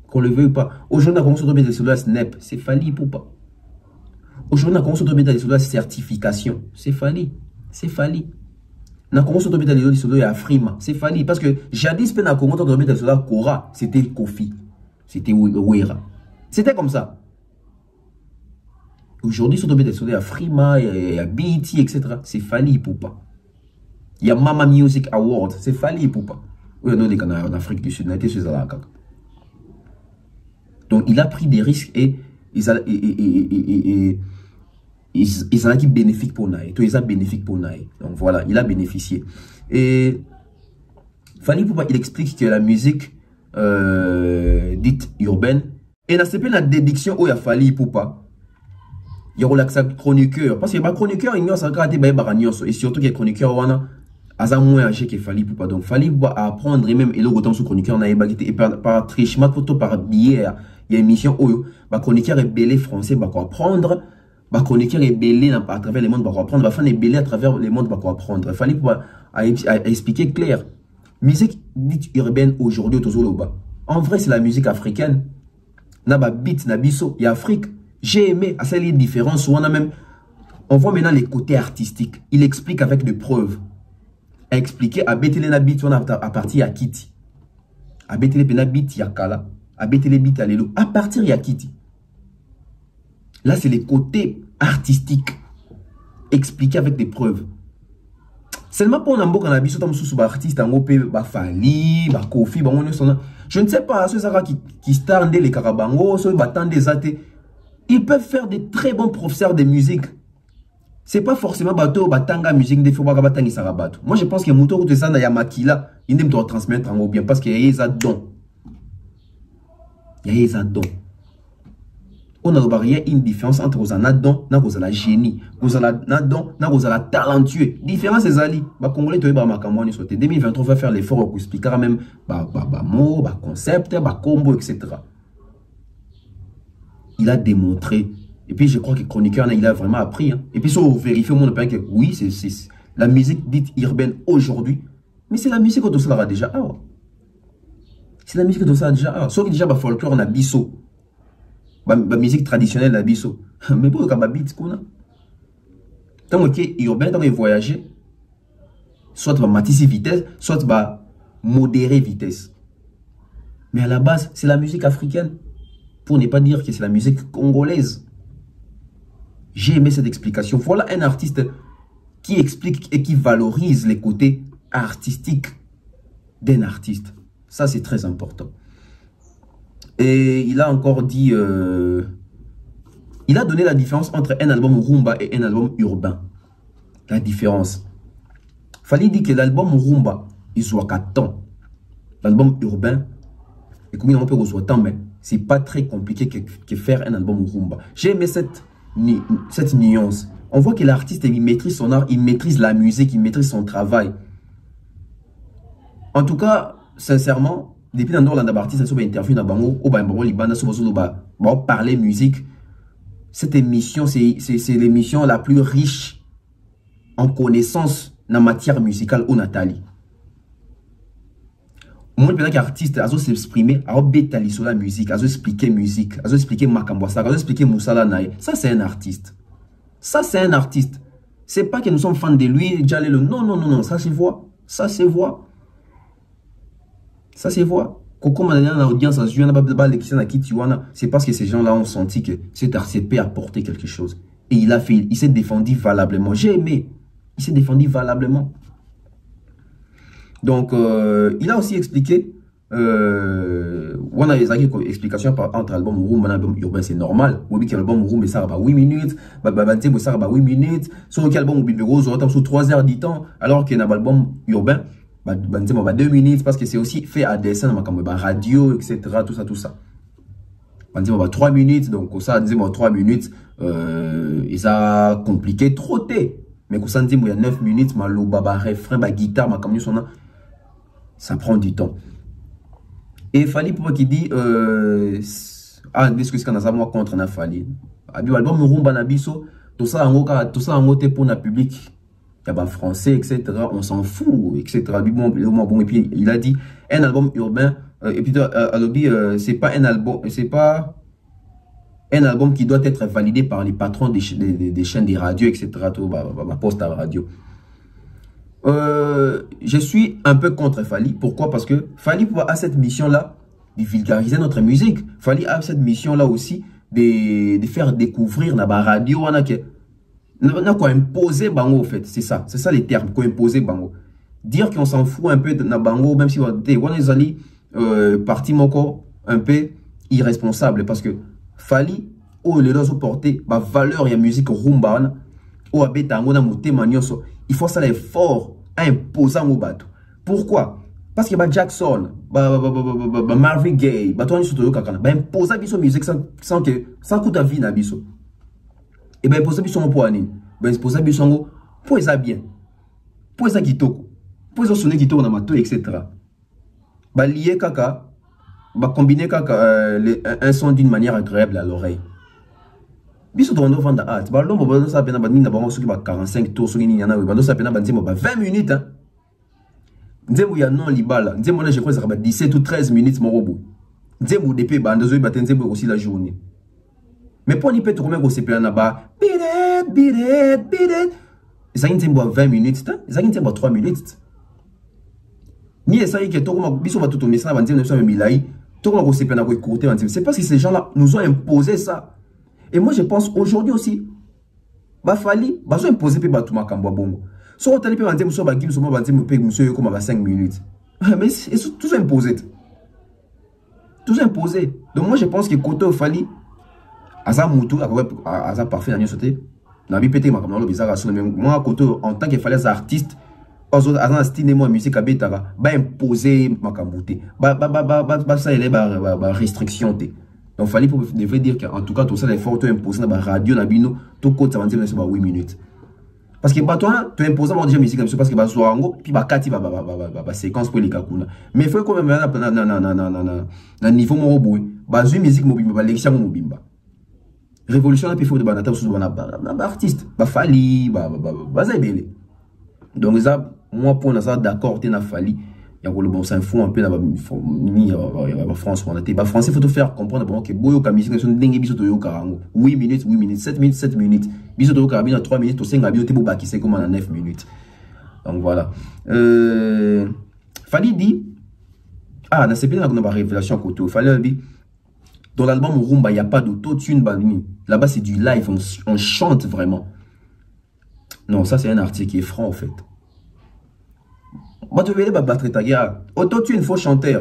[SPEAKER 3] Qu'on le veuille ou pas. Aujourd'hui, on a commencé à mettre sur la Snap, c'est Fally Ipupa. Aujourd'hui, on a commencé à mettre sur la certification, c'est Fally. C'est Fally. On a commencé à mettre sur la Afrima, c'est Fally. Parce que jadis, on a commencé à mettre sur la Cora, c'était Kofi, c'était Wera. C'était comme ça. Aujourd'hui, on a mettre sur la Afrima, il y a BET, etc. C'est Fally Ipupa. Il y a Mama Music Award, c'est Fally Ipupa. Oui, on a en Afrique du Sud, on a été sur la CAC. Donc, il a pris des risques et ils ont été bénéfiques pour Naï. Tout ça bénéfique pour Naï. Donc, voilà, il a bénéficié. Et Fally Ipupa, il explique que la musique dite urbaine, et dans ce la dédiction où il y a Fally Ipupa, il y a un chroniqueur. Parce que les chroniqueurs, ils ont et surtout que les chroniqueurs, ils ont moins âgé que Fally Ipupa. Donc, Fally Ipupa à apprendre, et même, et le autant sous chroniqueur, et par trichement, par billet, il y a une émission où les chroniqueurs est belé français, bah quoi apprendre, les chroniqueurs est belé à travers les mondes, bah quoi apprendre, les fans est belé à travers les mondes, bah quoi apprendre. Fally Ipupa à expliquer clair. Musique dite urbaine aujourd'hui, en vrai, c'est la musique africaine. Na ba beat, na biso, il y a Afrique. J'ai aimé, à ces différences, on voit maintenant les côtés artistiques. Il explique avec des preuves. A expliqué à Betele na beat, à partir à Kitty. À Betele na beat, il y a Kala. À Betele beat, à Lelo. À partir, il y a Kitty. Là, c'est les côtés artistiques. Expliqués avec des preuves. Seulement pour Nambo, quand on a vu sur artiste, on a Fally, Kofi, je ne sais pas, ceux qui starent les Karabango, ceux qui battent des athées. Ils peuvent faire des très bons professeurs de musique. C'est pas forcément bateau, batanga musique, des fois, batangi sarabato. Moi, je pense que Mouto, tout ça, ya makila, il aime te transmettre en haut bien parce qu'il y a des dons. Il y a des dons. On a une différence entre les adons et les génie. Les adons et les talentueux. Différence, c'est Ali. Les Congolais, tu es 2023, va faire l'effort pour expliquer même mots, concept, combo, etc. Il a démontré. Et puis, je crois que le chroniqueur, il a vraiment appris. Hein. Et puis, si on vérifie au monde, que oui, c'est la musique dite urbaine aujourd'hui. Mais c'est la musique que tout ça va déjà. C'est la musique que tout ça déjà. Sauf que déjà, le folklore, on a bisso. La musique traditionnelle, on a bisso. Mais pour le beat, qu'on a. Tant que urbain, tant que voyager, soit va matisser vitesse, soit va modérer vitesse. Mais à la base, c'est la musique africaine. Pour ne pas dire que c'est la musique congolaise. J'ai aimé cette explication. Voilà un artiste qui explique et qui valorise les côtés artistiques d'un artiste. Ça, c'est très important. Et il a encore dit... il a donné la différence entre un album rumba et un album urbain. La différence. Fallait dire que l'album rumba, il soit qu'à temps. L'album urbain, et combien on peut recevoir temps, mais c'est pas très compliqué que faire un album rumba. J'ai aimé cette nuance. On voit que l'artiste, il maîtrise son art, il maîtrise la musique, il maîtrise son travail. En tout cas, sincèrement, depuis que on a artiste sur interview dans Bango, on parler musique. Cette émission, c'est l'émission la plus riche en connaissances en matière musicale au Nathalie. Moi, je suis artiste, à s'exprimer, à bétali sur la musique, à expliquer musique, à expliquer Makambwasa, à expliquer Moussala Naye. Ça, c'est un artiste. Ça, c'est un artiste. C'est pas que nous sommes fans de lui, non, non, non, non, ça se voit. Ça se voit. Ça se voit. C'est parce que ces gens-là ont senti que cet artiste peut apporter quelque chose. Et il a fait, il s'est défendu valablement. J'ai aimé. Il s'est défendu valablement. Donc, il a aussi expliqué, on a des explications entre album Rumba et album urbain, c'est normal. On dit que l'album Rumba, ça va 8 minutes, ça va 8 minutes, sur quel album Rumba, ça va sur 3 heures du temps, alors qu'il y a un album urbain, 2 minutes, parce que c'est aussi fait à dessin, comme radio, etc., tout ça, tout ça. On dit 3 minutes, donc ça, 3 minutes, et ça a compliqué trop. Mais quand ça dit, il y a 9 minutes, maloba, refrain, guitare, ma camion, ça prend du temps. Et Fally pour qui dit, est-ce que c'est qu'on a ça, moi, contre na Fally. L'album Rumba Nabiso, tout ça en côté pour le public. Il y a français, etc. On s'en fout, etc. Bon, et puis il a dit un album urbain, et puis c'est pas un album, c'est pas un album qui doit être validé par les patrons des chaînes des radios, etc. Tout, ma poste à la radio. Je suis un peu contre Fally. Pourquoi? Parce que Fally a cette mission-là de vulgariser notre musique. Fally a cette mission-là aussi de faire découvrir la radio. On a quoi imposer bango, en fait. C'est ça les termes, quoi imposer bango. Dire qu'on s'en fout un peu de la bango, même si on est allé parti moko un peu irresponsable. Parce que Fally, les deux ont porté ma valeur et la musique rumba, il faut ça l'effort à imposer au bateau. Pourquoi? Parce que Jackson, Marvin Gaye, imposer la musique sans coup de vie na biso. Et bien, imposer la pour Anine. Imposer la pour ça bien. Pour ça kitoko. Pour ça sonner kitoko na mato, etc. Lier kaka, combiner kaka un son d'une manière agréable à l'oreille. Biso to ndo vanda art. Ba lombo ba ça pena ba nina ba soki ba 45 tours soki nina na ba ça pena ba nzembo ba 20 minutes hein. Nzembo ya non libala. Nzembo na je crois ça ba 17 ou 13 minutes mon robot. Nzembo depuis ba ndozo ba nzembo aussi la journée. Mais pour n'y peut trop même ko sepela na ba bidet. Ça nzembo à 20 minutes hein. Ça nzembo à 3 minutes. Ni essayer que to biso ba tout message ba nzembo so milai. To ko sepela na ko écouter nzembo. C'est parce que ces gens-là nous ont imposé ça. Et moi, je pense aujourd'hui aussi, Fally, ils ont imposé tout makambo bongo. Si on t'a dit que vous avez comme 5 minutes. Mais c'est tout imposé. Tout imposé. Donc moi, je pense que côté Fally, Asa Moutou, Asa parfait dans sauté. N'a pas pété makambo bizarre. Moi, côté en tant que Fally artiste, Asa style moi musique à Betara, imposer makambo té. Ça il est restriction té. Donc, Fally devrait dire qu'en tout cas, tout ça, l'effort, tu as imposé dans la radio, dans la bino, tout compte, ça va dire 8 minutes. Parce que, toi, tu as imposé dans la musique, parce que, puis, séquence pour les kakuna. Mais il faut quand même, dans niveau mon musique mobile, l'élection mobile. Révolution, il faut de banata, artiste, Fally, donc, ça, moi, pour ça, d'accord, tu as Fally. Il y a le bon s'info un peu dans la France. Français, il faut te faire comprendre que Boyo Kamisik, c'est une dingue, biso to yo karango. 8 minutes, 8 minutes, 7 minutes, 7 minutes. Biso to yo karabina 3 minutes, to 5 minutes, te boba qui c'est comme en 9 minutes. Donc voilà. Fally dit, dans ces pays, on a une révélation à côté. Fally dit, dans l'album Rumba, il n'y a pas d'autotune. Là-bas, c'est du live, on chante vraiment. Non, ça, c'est un artiste qui est franc, en fait. Tu veux battre ta guerre. Autotune, il faut chanter.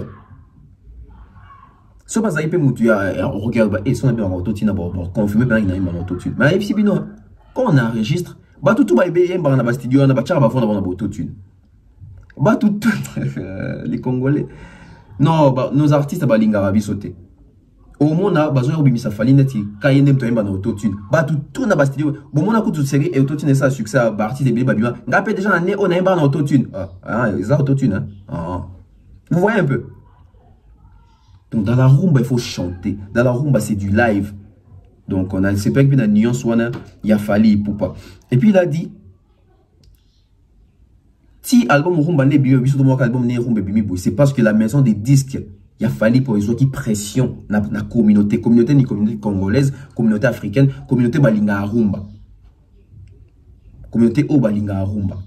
[SPEAKER 3] Si on regarde, et si on a bien autotune, on va confirmer qu'il y a un autotune. Mais quand on enregistre, tout va bien dans le studio, on va autotune. Les Congolais. Non, nos artistes, ils vont sauter. Au monde, ils ont mis sa faline, quand ils ont mis autotune. Tout dans le studio. Bon, on a toute série et autotune, ça succès à artiste de Babima. On a déjà on a un autotune. Ils ont autotune. Vous voyez un peu. Donc, dans la rumba, il faut chanter. Dans la rumba, c'est du live. Donc, on a, c'est pas que dans la nuance, il a fallu pour pas. Et puis, il a dit, si l'album rumba n'est bien, c'est parce que la maison des disques, il a fallu pour les autres qui pression la communauté. Communauté ni communauté congolaise, communauté africaine, communauté balinga rumba. Communauté au balinga rumba.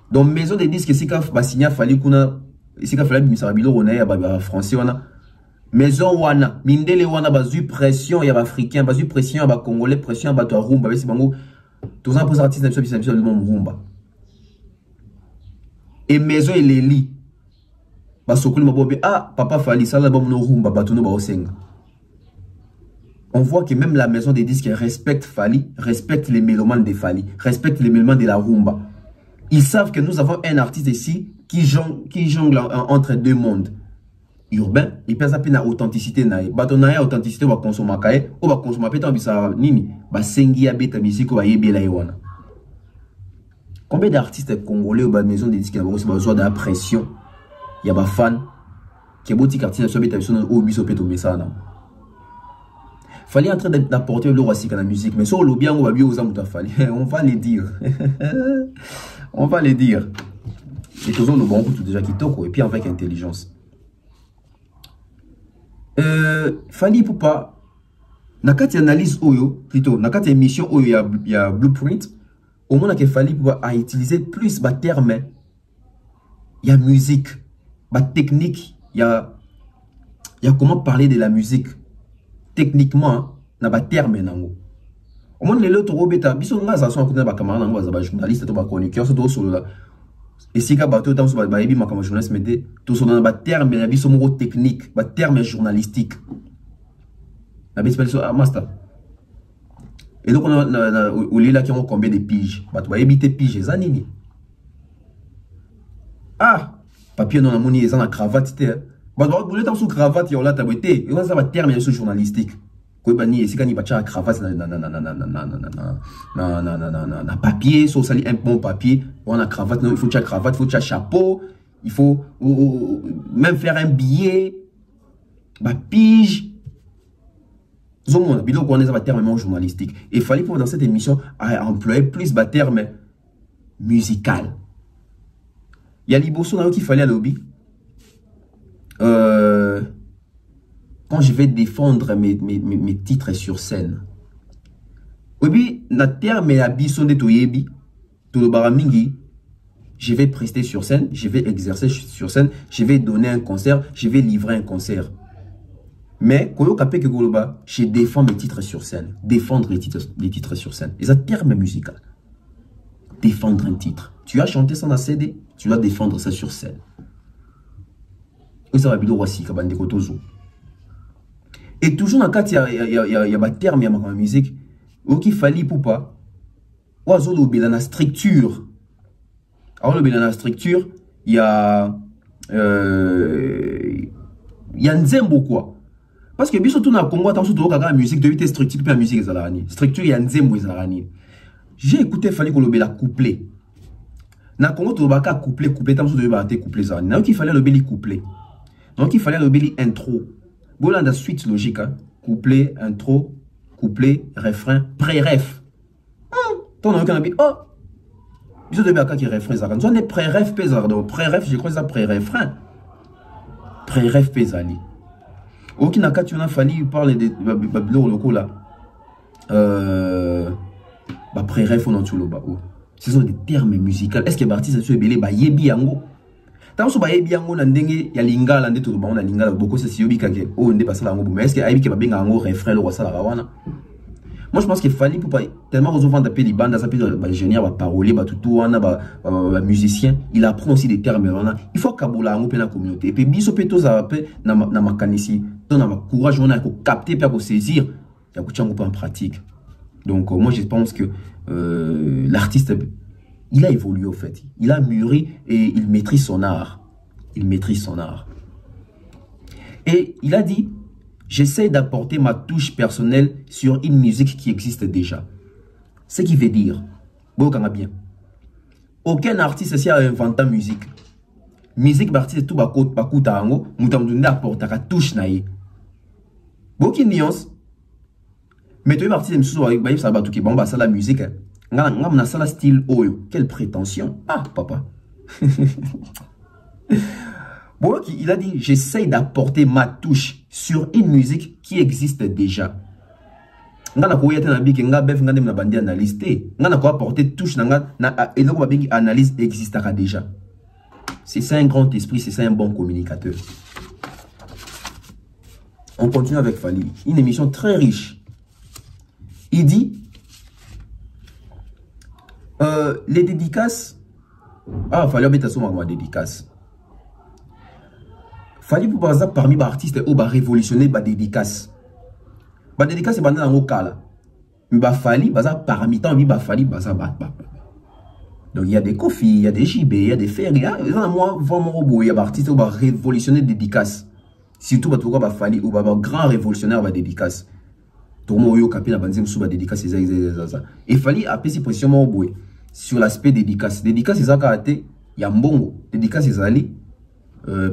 [SPEAKER 3] Donc, maison des disques, si il signé, il fallait qu'on a, si il fallait que on français, on a, maison wana, mindele wana, basu pression, il y a africain, basu pression, il y a congolais, pression, il y a rumba, c'est bango, tous les artistes, c'est le monde rumba. Et maison, il est lit. Papa Fally, ça l'album no rumba, batuno ba osenga. On voit que même la maison des disques respecte Fally, respecte les mélomanes de Fally, respecte les mélomanes de la rumba. Ils savent que nous avons un artiste ici qui jongle entre deux mondes. Urbain, il peut s'appeler na authenticité na. Batona authenticité va consommer kae, ou va consommer peut-être bisa nini, ba sengi ya beta bisiko ba yebela ewana. Combien d'artistes congolais ou de maison de disques qui ont besoin de la pression? Il y a des fans qui ont beau dire artiste au biso peto mesana. Fallait en train d'apporter le roi dans la musique, mais sur le bien on va bien aux amours on va les dire. On va les dire. Et tous nous bon tout déjà qui toque et puis avec intelligence. Fallait pour pas nakati analyse oyo plutôt nakati émission oyo il y a blueprint au moins qu'il fallait pour à utiliser plus de termes. Il y a musique, technique, il y a comment parler de la musique. Techniquement, il y a des termes. Au moins, les autres robeta, ils sont là, ils sont à camarades, ils sont journalistes, ils sont chroniqueurs, ils sont sur là. Et si ils sont bateau, ils sont bateau, ils sont journalistes, mais tous sont dans des termes, ils sont techniques, des termes journalistiques. Ils sont à master. Et donc, on a là qui ont combien de piges. Ils ont évité piges, ils ont ah, papier non amoni ils ont la cravate té. Bah vous voulez dans sous cravate il y a là taboté. Et on ça va terminer sur journalistique. Quoi bani et si quand il va la cravate na papier, so sali un bon papier, on a cravate, non, il faut la cravate, il faut le chapeau, il faut même faire un billet. Bah pige. Zomo bidon qu'on est ça va terminer journalistique. Et il fallait pour dans cette émission à employer plus de termes musical. Il y a Liboso qu'il fallait à lobby. Quand je vais défendre mes titres sur scène. Oui, na terme et abisso de toyebi, to le baramingi, je vais prester sur scène, je vais exercer sur scène, je vais donner un concert, je vais livrer un concert. Mais, koyo kapé que goloba, je défends mes titres sur scène. Défendre les titres sur scène. Et ça terme musical. Défendre un titre. Tu as chanté ça dans CD, tu dois défendre ça sur scène. Et ça va bien aussi, et toujours dans le cas, il y a des termes, il y a ma musique. Il fallait pour pas. Ou dans la structure. Alors, dans la structure, il y a un zembo quoi. Parce que, bien sûr, dans le Congo, la musique, de vite structure, puis la musique, structure, il y a un zembo. J'ai écouté, il fallait qu'on le la couplet. Na Congo, tu vas coupler, tant que tu vas coupler ça. Donc, il fallait le coupler. Donc, il fallait le intro. Bon, là, la suite logique. Couplet, intro, couplet, refrain, pré-ref. Ton nom, oh! Ils ont des qui refrain. Ça. Quand on est pré-ref, donc pré-ref, je crois que c'est pré-refrain. Pré-ref, pesali. Ok, n'a qu'à tu as fallu parler de Babylon locaux là. Pré-ref, on en tout le bas. Ce sont des termes musicaux. Est-ce que l'artiste est belé ba yebi yango? Tant que ba yebi yango na ndenge ya lingala ndé tout le monde na lingala beaucoup c'est yobi kage oh ndé pas ça yango mais est-ce que ayebi ke ba benga yango refrain le roi ça la wana? Moi je pense qu'il fallait pour pas tellement aux enfants d'appeler les bandes ça peut ba ingénieur ba parolier ba tout wana ba musicien il apprend aussi des termes wana il faut kabola yango pe na communauté et puis biso pe to za pe na makanisi to na courage on a ko capter pe ko saisir ya ko tchango en pratique. Donc moi je pense que l'artiste il a évolué au fait, il a mûri et il maîtrise son art. Il maîtrise son art. Et il a dit, j'essaie d'apporter ma touche personnelle sur une musique qui existe déjà. Ce qui veut dire, bien, aucun artiste ici a inventé musique. Musique artiste tout bakuta ango, mutamdunda apporter la touche naïe. Beaucoup de nuances. Mais tu es parti de me ça va tout qui bon bah ça la musique. Ngam ça la style oyo. Quelle prétention. Ah papa. Bon il a dit j'essaye d'apporter ma touche sur une musique qui existe déjà. Ngana ko yata na biki nga bef ngande na bandi analyse té. Ngana ko apporter touche na et donc ba analyse existera déjà. C'est ça un grand esprit, c'est ça un bon communicateur. On continue avec Fally. Une émission très riche. Il dit les dédicaces. Ah, Fally mettre ça ma dédicace. Fally pour exemple parmi les artistes qui ont révolutionné les dédicaces. Les dédicaces c'est dans le cas là. Mais Fally parmi tant mi Fally donc il y a des Kofi, il y a des JB, il y a des Ferry, il y a moi vraiment il y a des artistes qui ont révolutionné les dédicaces. Surtout pourquoi Fally ou grand révolutionnaire va dédicace. Tout le monde a capé la banzem sous la dédicace et Fally a pris position au bout. sur l'aspect dédicace. Dédicace, c'est ça qu'a été, il y a un bon dédicace, c'est allé,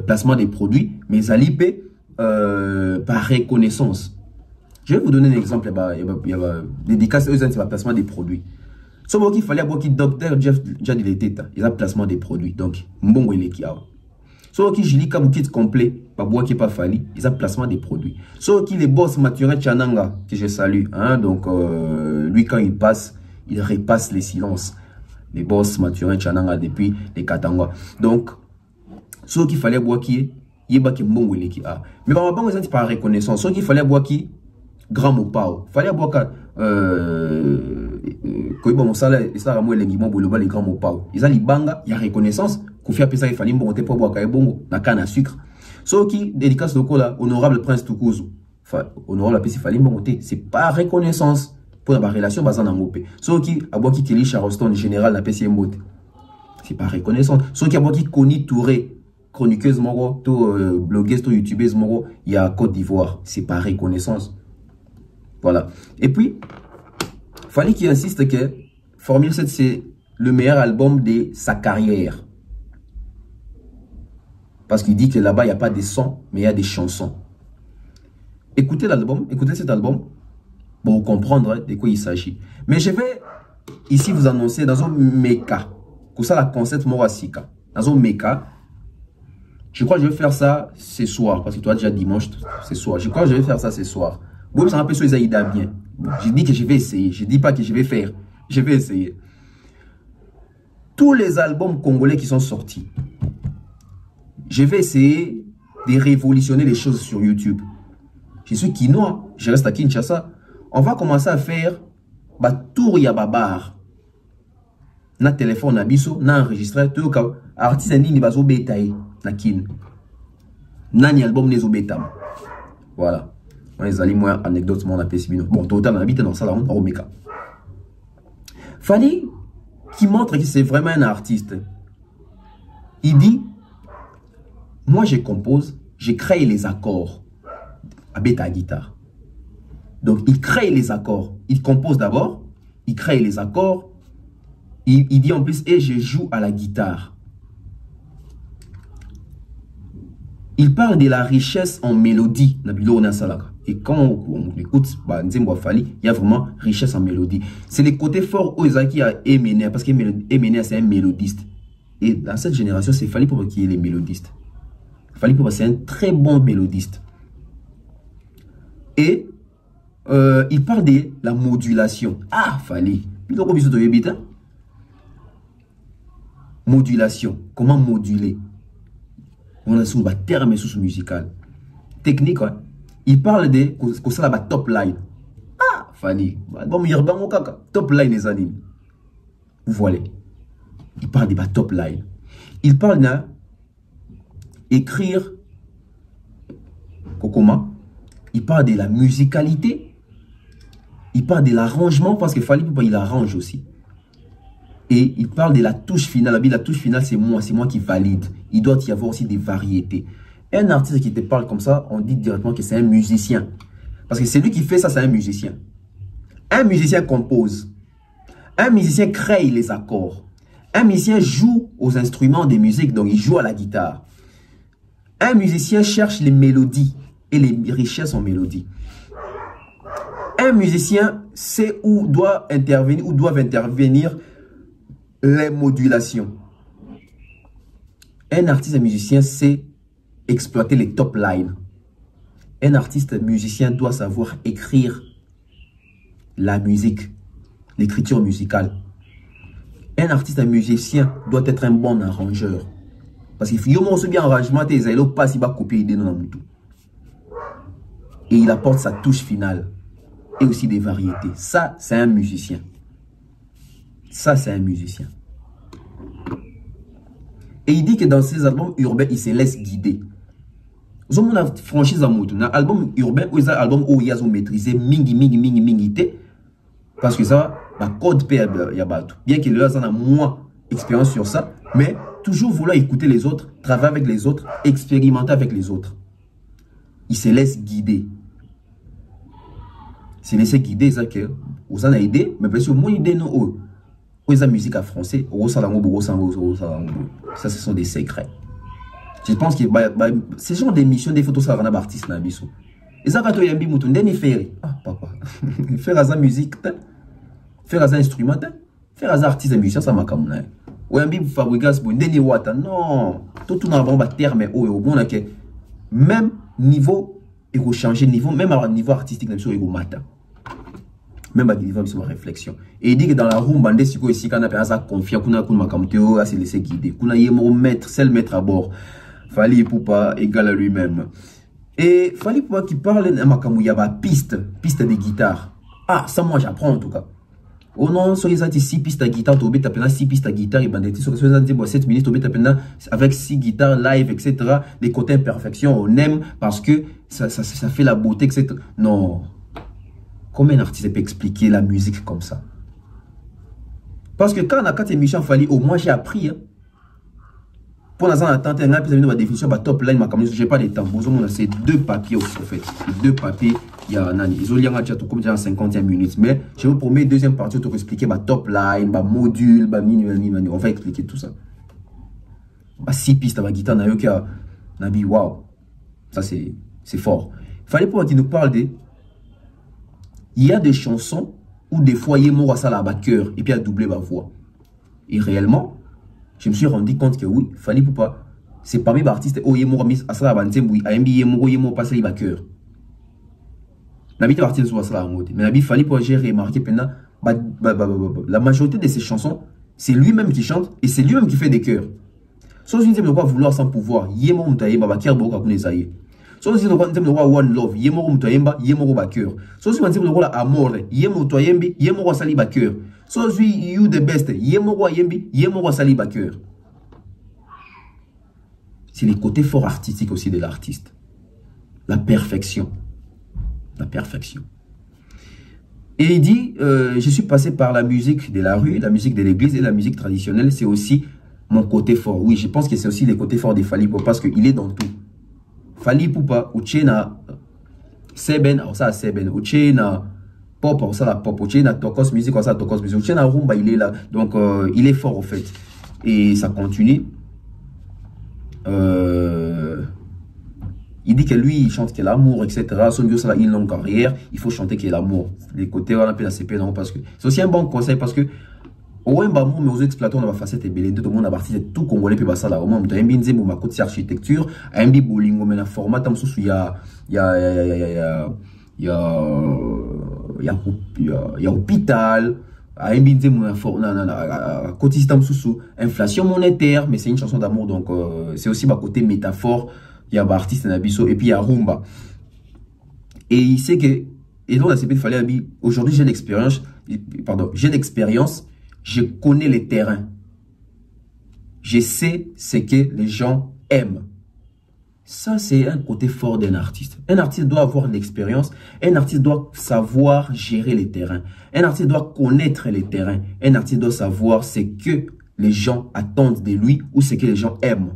[SPEAKER 3] placement des produits, mais ça par reconnaissance. Je vais vous donner un exemple, il y a dédicace, c'est le placement des produits. Sauf qu'il fallait avoir qui docteur Jeff Jadi l'été, il y a placement des produits. Donc, bon, il est qui a. Sauf qu'il jili comme kit complet, pas bois qui pas fallu, il y a placement des produits. Sauf qu'il est boss Mathurin Chananga, que je salue, hein, donc, lui, quand il passe, il repasse les silences. Les boss Mathurin Chananga depuis les Katanga. Donc, sauf qu'il fallait boire qui il y a qui bon il est qui a. Mais par rapport aux par reconnaissance, sauf qu'il fallait boire qui grand mot pao. Fallait boire quand bon ça ça ramou les guimons pour le bas les grands mots pao. Ils ont les banga, il y a reconnaissance. Kofi Apesa il fallait monter pour boire bongo na canne à sucre. Sauf qui dédicace de là, honorable prince Tukuzu. Honorable Apesa il fallait monter, c'est pas reconnaissance pour la relation basée en ngopé. Sauf qui a boire qui Kelly Charleston général na PC mbote. C'est pas reconnaissance. Sauf qui a boire qui Koni Touré chroniqueuse moro, blogueuse, youtubeuse moro, il y a Côte d'Ivoire, c'est pas reconnaissance. Voilà. Et puis, fallait qu'il insiste que Formule 7, c'est le meilleur album de sa carrière. Parce qu'il dit que là-bas, il n'y a pas de sons, mais il y a des chansons. Écoutez l'album, écoutez cet album, pour comprendre de quoi il s'agit. Mais je vais ici vous annoncer dans un méca, que ça la concept morasika, dans un méca. Je crois que je vais faire ça ce soir, parce que toi déjà dimanche, ce soir. Je crois que je vais faire ça ce soir. Bon, ça m'appelle sur les Aïda bien. Je dis que je vais essayer. Je dis pas que je vais faire. Je vais essayer. Tous les albums congolais qui sont sortis, je vais essayer de révolutionner les choses sur YouTube. Je suis quinois, je reste à Kinshasa. On va commencer à faire tour ya babar. Na téléphone na biso, na enregistré tout ka artiste ni bazo betaye na kin. Nani album nezo betam. Voilà. On les allie moins anecdote mon appel Sibino. Bon, total on habite dans ça là on Omeka. Fallait qui montre que c'est vraiment un artiste. Il dit moi je compose, je crée les accords avec ta guitare. Donc il crée les accords, il compose d'abord, il crée les accords. Il dit en plus, et je joue à la guitare. Il parle de la richesse en mélodie. Et quand on écoute, il y a vraiment richesse en mélodie. C'est le côté fort où Ezaki a Emene, parce qu'Emene c'est un mélodiste. Et dans cette génération, c'est Fally pour qu'il y ait les mélodistes. Fally pour c'est un très bon mélodiste. Et il parle de la modulation. Ah, Fally. Modulation. Comment moduler? On a sur le terme musical. Technique, ouais. Il parle de ça la top line. Ah, Fally. Bon, il y a top line les amis. Vous voyez. Il parle de top line. Il parle d'écrire Kokoma. Il parle de la musicalité. Il parle de l'arrangement parce que Fally il arrange aussi. Et il parle de la touche finale. La touche finale, c'est moi qui valide. Il doit y avoir aussi des variétés. Un artiste qui te parle comme ça, on dit directement que c'est un musicien. Parce que celui qui fait ça, c'est un musicien. Un musicien compose. Un musicien crée les accords. Un musicien joue aux instruments de musique, donc il joue à la guitare. Un musicien cherche les mélodies et les richesses en mélodie. Un musicien sait où doivent intervenir les modulations. Un artiste musicien sait exploiter les top lines. Un artiste musicien doit savoir écrire la musique, l'écriture musicale. Un artiste musicien doit être un bon arrangeur. Parce qu'il faut bien arrangement, et il apporte sa touche finale et aussi des variétés. Ça, c'est un musicien. Ça, c'est un musicien. Et il dit que dans ses albums urbains, il se laisse guider. Vous avez une franchise à moto. Dans album urbain, où il y a un album où il y a maîtrisé mingi. Parce que ça, code P, il y a tout. Bien qu'il y ait moins d'expérience sur ça, mais toujours vouloir écouter les autres, travailler avec les autres, expérimenter avec les autres. Il se laisse guider. Se laisser guider, ça que vous en avez aidé, mais bien sûr, moi, idée non. la musique en français, ça, ce sont des secrets. Je pense que ce genre d'émission, des photos, ça va artistes. Et ça, quand tu as un faire. Ah, papa. Faire la musique, faire la instrument, faire les artistes et musiciens, ça m'a comme ça. Ou un bib fabrigas bon deni wata non tout n'a pas terme au bon là que même niveau il faut changer niveau même à niveau artistique même sur il matin même à niveau de réflexion et il dit que dans la room bandé si quoi ici quand on a ça confiance qu'on a qu'on m'a comme théo à se laisser guider qu'on a yémo maître seul maître à bord Fally Ipupa égal à lui-même et Fally Ipupa qui parle de ma piste de guitare ah ça moi j'apprends en tout cas. Oh non, sur les 6 pistes à guitare, tu as 6 pistes à guitare, et bandé, sur les 7 minutes, tu as avec 6 guitares live, etc. Les côtés imperfection, on aime parce que ça fait la beauté, etc. Non. Comment un artiste peut expliquer la musique comme ça? Parce que quand on a 4 émissions, Fally, au moins j'ai appris. Hein. Pour l'instant, on attend, on a une définition, top line, je n'ai pas les temps. C'est 2 papiers aussi, en fait. 2 papiers. Il y a un 51 minutes, mais je vous promets, deuxième partie, je vais expliquer ma top line, ma module, ma mini, on va expliquer tout ça. 6 pistes à ma guitare, Nabi, waouh, ça c'est fort. Il fallait pour qu'il nous parle de. Il y a des chansons où des fois, il y a ça là, cœur, et puis il a doublé ma voix. Et réellement, je me suis rendu compte que oui, il fallait pour pas. C'est parmi les artistes, oh, il y a mis à ça là, il y a passé les cœur. Mais il fallait pour j'ai remarqué la majorité de ces chansons, c'est lui-même qui chante et c'est lui-même qui fait des chœurs. Sauf si vous vouloir sans pouvoir, yemo mutaïmba bakir boka kunezaye. Sauf si vous one love, yemo mutaïmba, yemo bakir. Sauf si vous voulez amour, yemo toyembi, yemo sali bakir. Sauf si you the best, yemo yembi, yemo sali bakir. C'est les côtés forts artistiques aussi de l'artiste. La perfection. La perfection. Et il dit, je suis passé par la musique de la rue, la musique de l'église et la musique traditionnelle, c'est aussi mon côté fort. Oui, je pense que c'est aussi les côtés forts de Fally Ipupa parce qu'il est dans tout. Fally Ipupa, Uchena, Seben, ça Seben, Uchena, Pop, ça la Pop, Uchena, Tokos Music, ça Tokos Music, Uchena Rumba, il est là. Donc, il est fort au fait. Et ça continue. Il dit que lui, il chante que l'amour, etc. Son Dieu, ça a une longue carrière. Il faut chanter que l'amour. Les côtés, on appelle la CP, non, parce que c'est aussi un bon conseil parce que, au moins, mais aux exploitants, on va faire cette belle. Tout le monde a parti de tout Congolais, puis ça là. Au moins, on a un binzé, ma côté architecture, un bi bolingo, mais la format, tam sous, il y a hôpital. À un binzé, mon côté tam sous, inflation monétaire, mais c'est une chanson d'amour, donc c'est aussi ma côté métaphore. Il y a un artiste Nabiso et puis il y a Rumba. Et il sait que, et donc la CP Fally, aujourd'hui j'ai l'expérience, je connais les terrains. Je sais ce que les gens aiment. Ça, c'est un côté fort d'un artiste. Un artiste doit avoir l'expérience, un artiste doit savoir gérer les terrains. Un artiste doit connaître les terrains. Un artiste doit savoir ce que les gens attendent de lui ou ce que les gens aiment.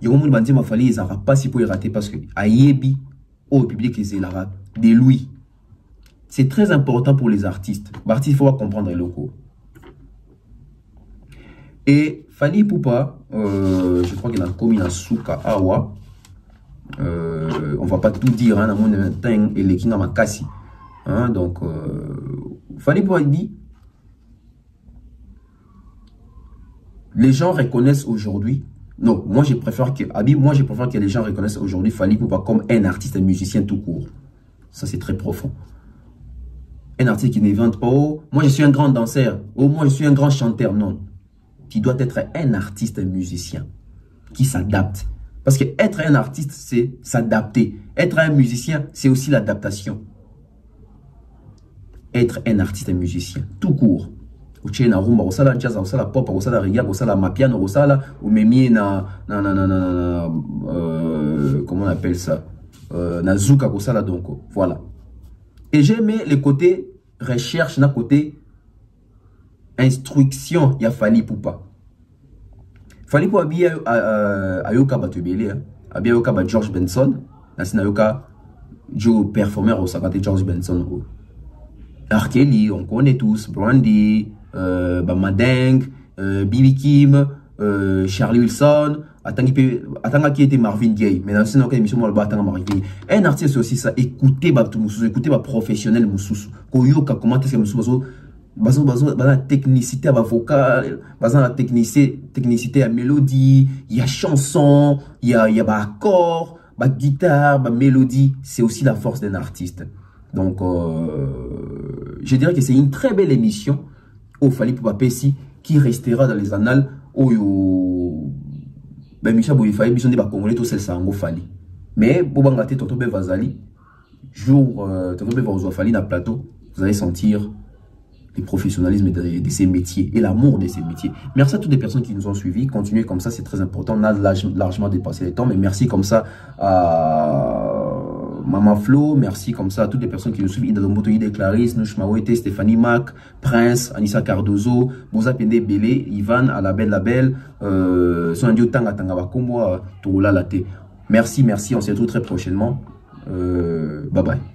[SPEAKER 3] Il y a un moment où Fally il n'aura pas si pour y rater parce que Ayebi au public il rate de lui. C'est très important pour les artistes. L'artiste, il faut comprendre les locaux. Et Fally Ipupa, je crois qu'il a commis un souka awa. On va pas tout dire, hein, dans mon temps et les kinga makasi. Donc, Fally Ipupa dit, les gens reconnaissent aujourd'hui. Non, moi je préfère que les gens reconnaissent aujourd'hui Fally Ipupa comme un artiste, un musicien tout court. Ça c'est très profond. Un artiste qui n'invente pas, oh, moi je suis un grand danseur, oh, moi je suis un grand chanteur. Non, tu dois être un artiste, un musicien qui s'adapte. Parce que être un artiste, c'est s'adapter. Être un musicien, c'est aussi l'adaptation. Être un artiste, un musicien, tout court. Uchena rumba, osala jazz, osala pop, osala reggae, osala mapiano, osala ou memie comment on appelle ça, na zuka, osala donc voilà. Et j'ai aimé le côté recherche, na côté instruction, il y a Fally Ipupa. Fally Ipupa bien ayoka batubele, bien ayoka ba George Benson, na sina ayoka Joe performer au sakate George Benson. R. Kelly, on connaît tous, Brandy. Madeng, Bibi Kim, Charlie Wilson, attends qui était Marvin Gaye. Mais dans cette émission, moi, le Marvin Gaye. Un artiste aussi ça, écoutez écoutez professionnel Moussous. Koyoka, comment est-ce que Moussous la technicité à vocal, la technicité à mélodie, il y a chanson, il y a accord, guitare, mélodie, c'est aussi la force d'un artiste. Donc je dirais que c'est une très belle émission au Fally Poupa Pessi qui restera dans les annales au Michel Boyfaye besoin de Congolais tout celle ça en Fally. Mais pour bangater Tonton Vazali jour Tonton Vazali Fally dans plateau, vous allez sentir le professionnalisme de ces métiers et l'amour de ces métiers. Merci à toutes les personnes qui nous ont suivis. Continuez comme ça, c'est très important. On a largement dépassé le temps, mais merci comme ça à Maman Flo. Merci comme ça à toutes les personnes qui nous suivent. Ida Domboto, Ida Clarisse, Nouchmaouete, Stéphanie Mac, Prince, Anissa Cardozo, Boza Pende Belé, Ivan, Alabel, Sonandio Tanga Tanga Bakombo, Toula Laté. Merci, on se retrouve très prochainement. Bye bye.